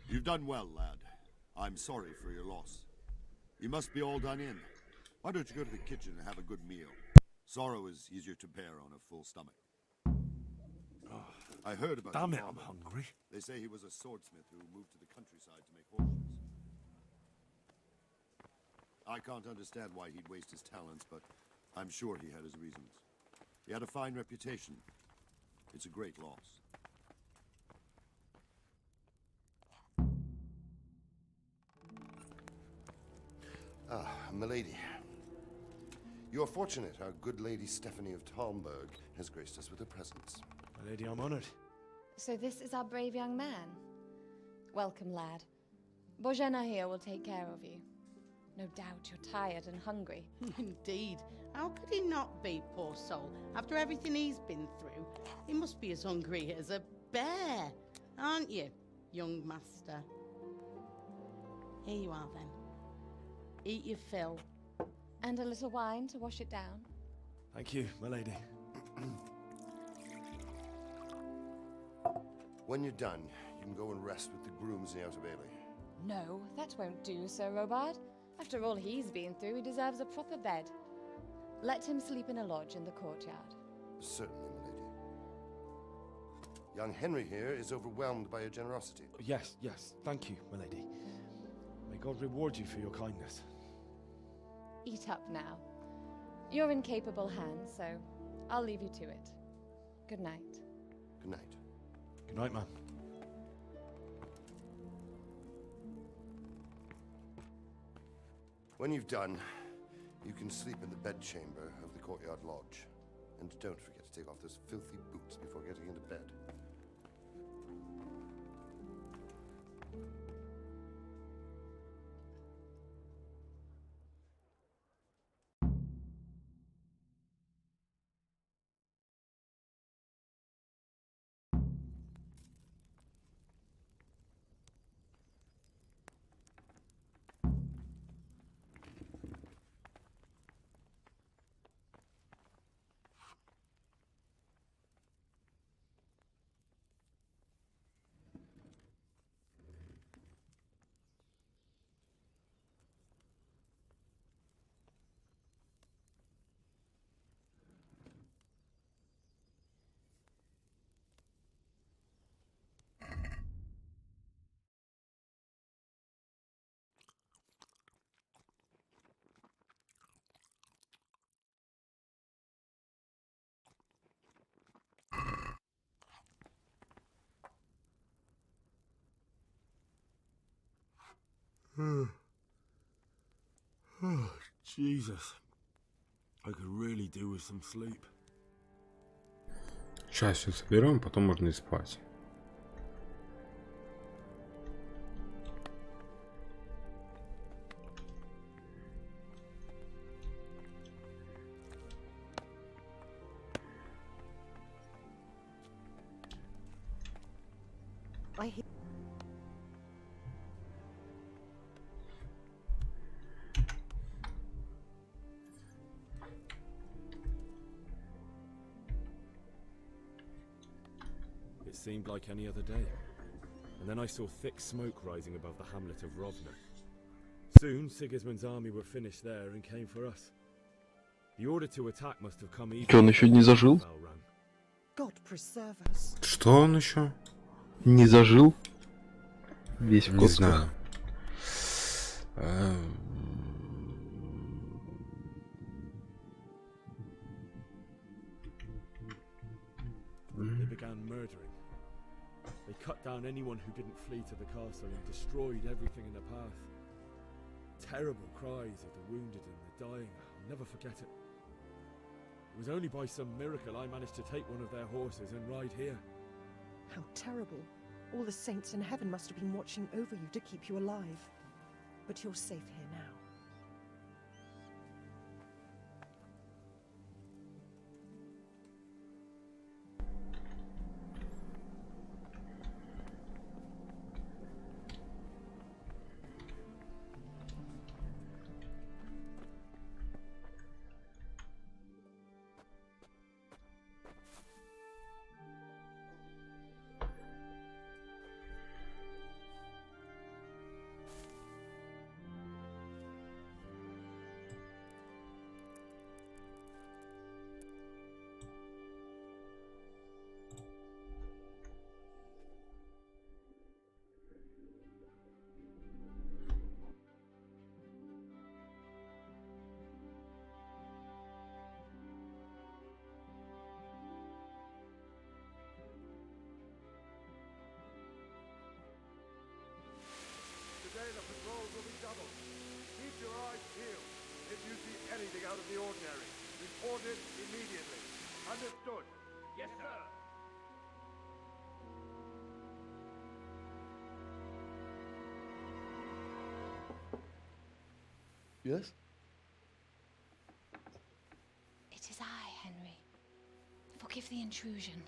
[SPEAKER 24] You've done well, lad. I'm sorry for your loss. You must be all done in. Why don't you go to the kitchen and have a good meal? Sorrow is easier to bear on a full stomach. I heard about
[SPEAKER 5] Damn
[SPEAKER 24] your
[SPEAKER 5] it, I'm
[SPEAKER 24] father.
[SPEAKER 5] hungry.
[SPEAKER 24] They say he was a swordsmith who moved to the countryside to make horseshoes. I can't understand why he'd waste his talents, but I'm sure he had his reasons. He had a fine reputation. It's a great loss.
[SPEAKER 9] Ah, milady. You're fortunate our good lady Stephanie of Talmberg has graced us with her presence.
[SPEAKER 18] My lady, I'm honored.
[SPEAKER 21] So this is our brave young man. Welcome, lad. Bojana here will take care of you. No doubt you're tired and hungry.
[SPEAKER 3] Indeed. How could he not be, poor soul? After everything he's been through, he must be as hungry as a bear, aren't you, young master? Here you are, then. Eat your fill.
[SPEAKER 21] And a little wine to wash it down.
[SPEAKER 18] Thank you, my lady.
[SPEAKER 9] When you're done, you can go and rest with the grooms in the Outer Bailey.
[SPEAKER 21] No, that won't do, Sir Robard. After all he's been through, he deserves a proper bed. Let him sleep in a lodge in the courtyard.
[SPEAKER 9] Certainly, milady. Young Henry here is overwhelmed by your generosity.
[SPEAKER 18] Yes, thank you, my lady. May God reward you for your kindness.
[SPEAKER 21] Eat up now. You're in capable hands, so I'll leave you to it. Good night.
[SPEAKER 9] Good night.
[SPEAKER 18] Good night, man.
[SPEAKER 9] When you've done, you can sleep in the bedchamber of the courtyard lodge. And don't forget to take off those filthy boots before getting into bed.
[SPEAKER 7] Oh, Jesus. I could really do with some sleep.
[SPEAKER 1] Сейчас все соберем, потом можно и спать.
[SPEAKER 15] It seemed like any other day. And then I saw thick smoke rising above the hamlet of Rovna. Soon, Sigismund's army were finished there and came for us. The order to attack must have come even.
[SPEAKER 2] Что, он еще не зажил?
[SPEAKER 11] God preserve us.
[SPEAKER 1] Что он еще?
[SPEAKER 2] Не зажил? Весь в
[SPEAKER 1] Не
[SPEAKER 2] кости.
[SPEAKER 1] знаю.
[SPEAKER 15] They began murdering. They cut down anyone who didn't flee to the castle and destroyed everything in the path. Terrible cries of the wounded and the dying. I'll never forget it. It was only by some miracle I managed to take one of their horses and ride here.
[SPEAKER 11] How terrible. All the saints in heaven must have been watching over you to keep you alive. But you're safe here now.
[SPEAKER 12] you see anything out of the ordinary, report it immediately. Understood? Yes, sir.
[SPEAKER 16] Yes?
[SPEAKER 17] It is I, Henry. Forgive the intrusion.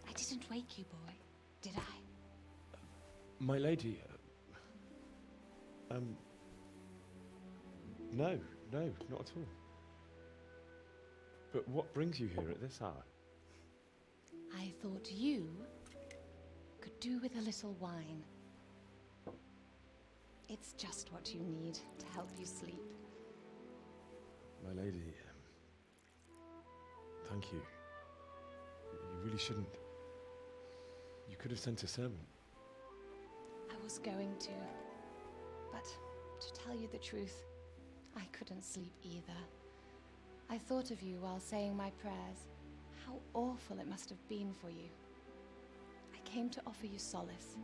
[SPEAKER 17] I didn't wake you, boy, did I?
[SPEAKER 19] My lady, no, not at all. But what brings you here at this hour?
[SPEAKER 17] I thought you could do with a little wine. It's just what you need to help you sleep.
[SPEAKER 19] My lady, thank you. You really shouldn't. You could have sent a servant.
[SPEAKER 17] I was going to, but to tell you the truth, I couldn't sleep either. I thought of you while saying my prayers. How awful it must have been for you. I came to offer you solace,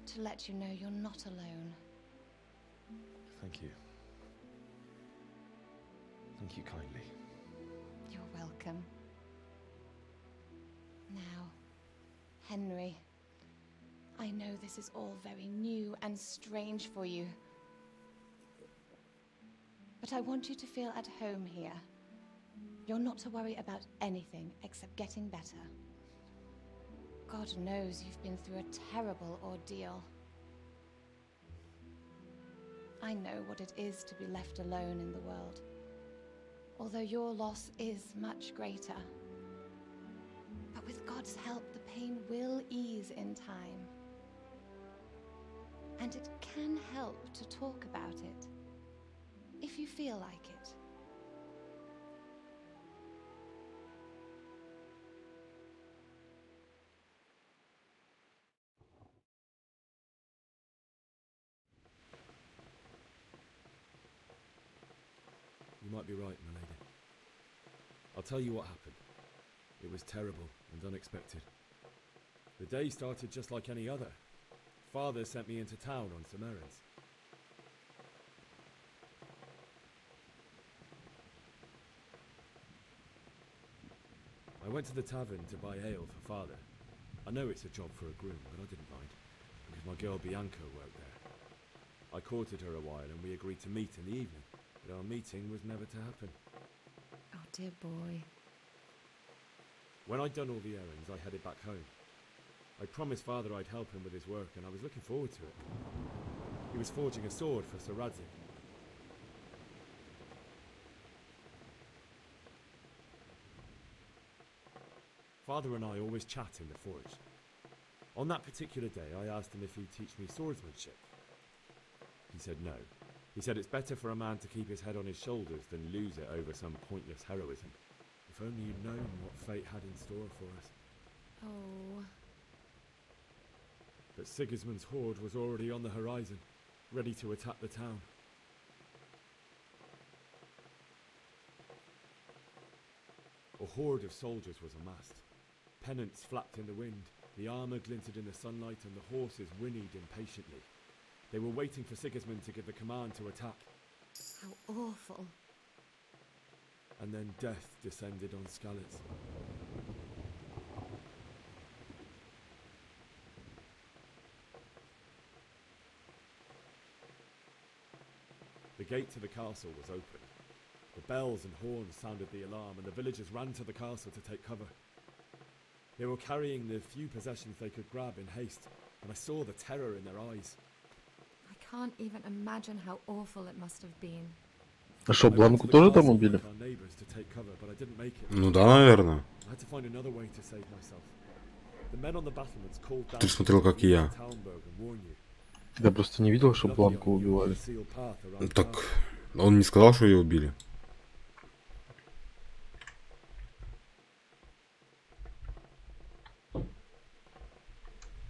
[SPEAKER 17] to let you know you're not alone.
[SPEAKER 19] Thank you. Thank you kindly.
[SPEAKER 17] You're welcome. Now, Henry, I know this is all very new and strange for you, but I want you to feel at home here. You're not to worry about anything except getting better. God knows you've been through a terrible ordeal. I know what it is to be left alone in the world, although your loss is much greater. But with God's help, the pain will ease in time. And it can help to talk about it, if you feel like it.
[SPEAKER 15] You might be right, my lady. I'll tell you what happened. It was terrible and unexpected. The day started just like any other. Father sent me into town on some errands. I went to the tavern to buy ale for Father. I know it's a job for a groom, but I didn't mind, because my girl Bianca worked there. I courted her a while and we agreed to meet in the evening, but our meeting was never to happen.
[SPEAKER 17] Oh, dear boy.
[SPEAKER 15] When I'd done all the errands, I headed back home. I promised Father I'd help him with his work, and I was looking forward to it. He was forging a sword for Sir Radzik. Father and I always chat in the forge. On that particular day, I asked him if he'd teach me swordsmanship. He said no. He said it's better for a man to keep his head on his shoulders than lose it over some pointless heroism. If only you'd known what fate had in store for us.
[SPEAKER 17] Oh.
[SPEAKER 15] But Sigismund's horde was already on the horizon, ready to attack the town. A horde of soldiers was amassed. Pennants flapped in the wind, the armour glinted in the sunlight, and the horses whinnied impatiently. They were waiting for Sigismund to give the command to attack.
[SPEAKER 17] How awful.
[SPEAKER 15] And then death descended on Skalitz. The gate to the castle was open. The bells and horns sounded the alarm, and the villagers ran to the castle to take cover. They were carrying the few possessions they could grab in haste, and I saw the terror in their eyes.
[SPEAKER 17] I can't even imagine how awful it must have been.
[SPEAKER 2] А что, Бланку тоже там убили?
[SPEAKER 1] Ну да, наверное. Ты смотрел, как и я.
[SPEAKER 2] Я просто не видел, что Бланку убивали.
[SPEAKER 1] Так, он не сказал, что ее убили.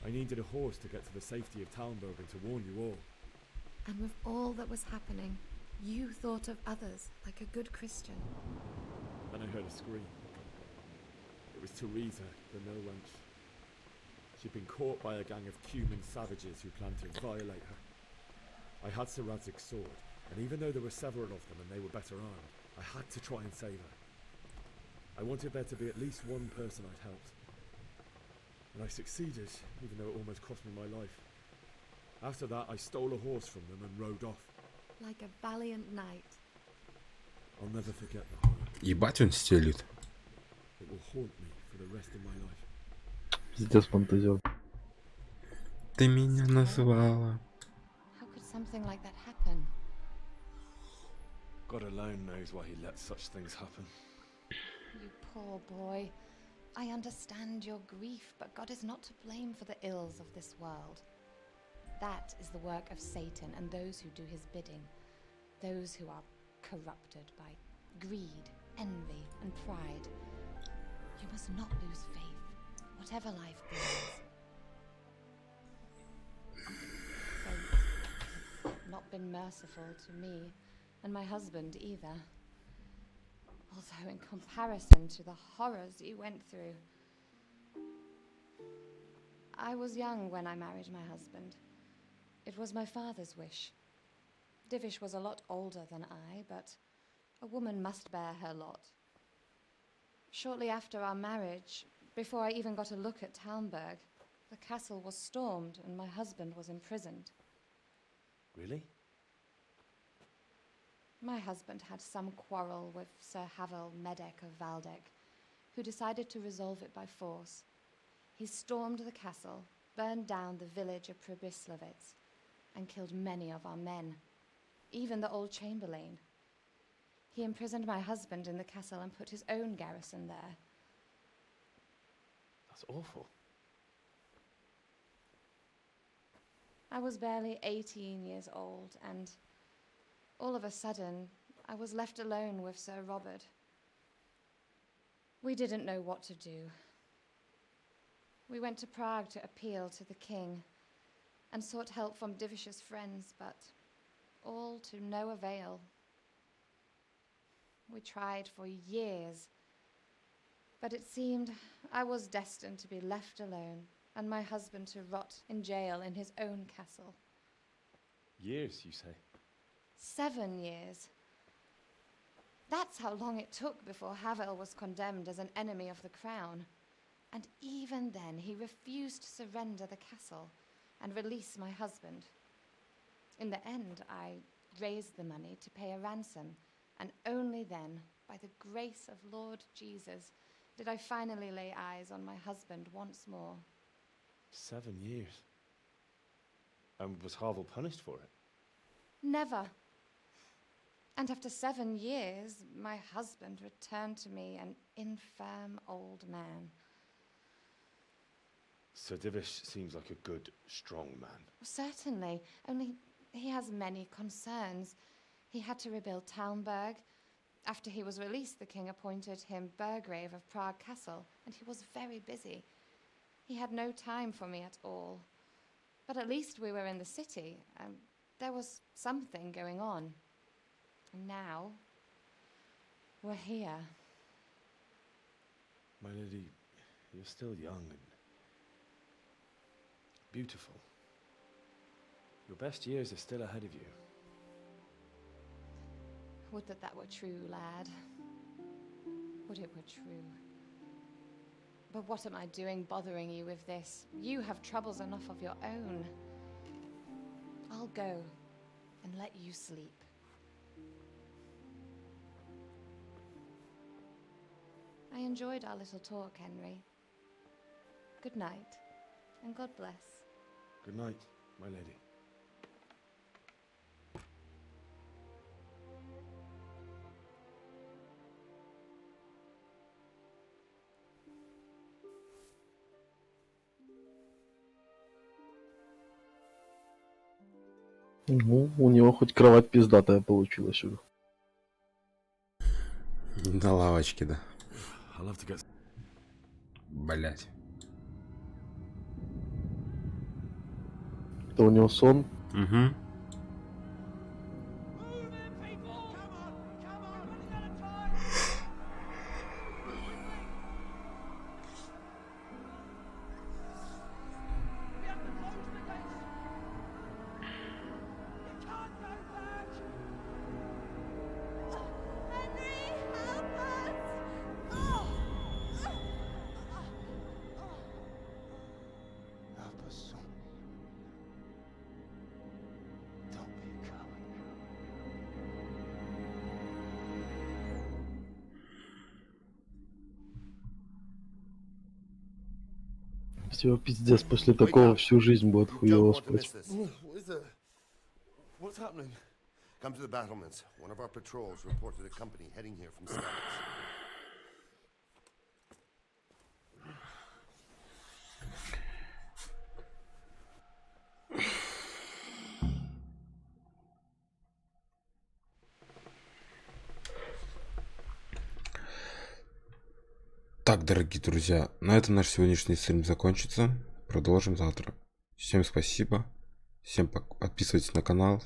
[SPEAKER 15] I needed a horse to get to the safety of Talmberg and to warn you all.
[SPEAKER 17] And with all that was happening, you thought of others like a good Christian.
[SPEAKER 15] Then I heard a scream. It was Teresa, the mill wench. She'd been caught by a gang of Cuman savages who planned to violate her. I had Sir Radzik's sword, And even though there were several of them and they were better armed, I had to try and save her. I wanted there to be at least one person I'd helped. And I succeeded, even though it almost cost me my life. After that, I stole a horse from them and rode off.
[SPEAKER 21] Like a valiant knight.
[SPEAKER 15] I'll never forget the horror.
[SPEAKER 1] Ебать он стелит.
[SPEAKER 15] It will haunt me for the rest of my life.
[SPEAKER 2] Пиздец фантазер.
[SPEAKER 1] Ты меня назвала.
[SPEAKER 21] How could something like that happen?
[SPEAKER 15] God alone knows why he lets such things happen.
[SPEAKER 21] You poor boy. I understand your grief, but God is not to blame for the ills of this world. That is the work of Satan and those who do his bidding. Those who are corrupted by greed, envy, and pride. You must not lose faith, whatever life brings. Fate has not been merciful to me, and my husband either. Although in comparison to the horrors you went through. I was young when I married my husband. It was my father's wish. Divish was a lot older than I, but a woman must bear her lot. Shortly after our marriage, before I even got a look at Talmberg, the castle was stormed and my husband was imprisoned.
[SPEAKER 15] Really?
[SPEAKER 21] My husband had some quarrel with Sir Havel Medek of Valdek, who decided to resolve it by force. He stormed the castle, burned down the village of Pribyslavitz, and killed many of our men, even the old chamberlain. He imprisoned my husband in the castle and put his own garrison there.
[SPEAKER 15] That's awful.
[SPEAKER 21] I was barely 18 years old, and all of a sudden, I was left alone with Sir Robert. We didn't know what to do. We went to Prague to appeal to the king and sought help from Divish's friends, but all to no avail. We tried for years, but it seemed I was destined to be left alone and my husband to rot in jail in his own castle.
[SPEAKER 15] Years, you say?
[SPEAKER 21] 7 years. That's how long it took before Havel was condemned as an enemy of the crown. And even then, he refused to surrender the castle and release my husband. In the end, I raised the money to pay a ransom, and only then, by the grace of Lord Jesus, did I finally lay eyes on my husband once more.
[SPEAKER 15] 7 years. And was Havel punished for it?
[SPEAKER 21] Never. And after 7 years, my husband returned to me an infirm old man.
[SPEAKER 15] Sir Divish seems like a good, strong man.
[SPEAKER 21] Certainly, only he has many concerns. He had to rebuild Talmberg. After he was released, the king appointed him Burgrave of Prague Castle, and he was very busy. He had no time for me at all. But at least we were in the city, and there was something going on. And now, we're here.
[SPEAKER 15] My lady, you're still young and beautiful. Your best years are still ahead of you.
[SPEAKER 21] Would that that were true, lad. Would it were true. But what am I doing bothering you with this? You have troubles enough of your own. I'll go and let you sleep. I enjoyed our little talk, Henry. Good night, and God bless.
[SPEAKER 15] Good night, my lady.
[SPEAKER 2] Ну, у него хоть кровать пиздатая получилась уже.
[SPEAKER 1] На лавочке, да.
[SPEAKER 15] I'll have to get...
[SPEAKER 1] Блять.
[SPEAKER 2] Это у него сон?
[SPEAKER 1] Угу.
[SPEAKER 2] Все, пиздец, после такого всю жизнь будет хуёво спать.
[SPEAKER 9] What is it? What's happening? Come to the battlements. One of our patrols reported a company heading here from scouts.
[SPEAKER 1] Так, дорогие друзья, на этом наш сегодняшний стрим закончится. Продолжим завтра. Всем спасибо. Всем подписывайтесь на канал.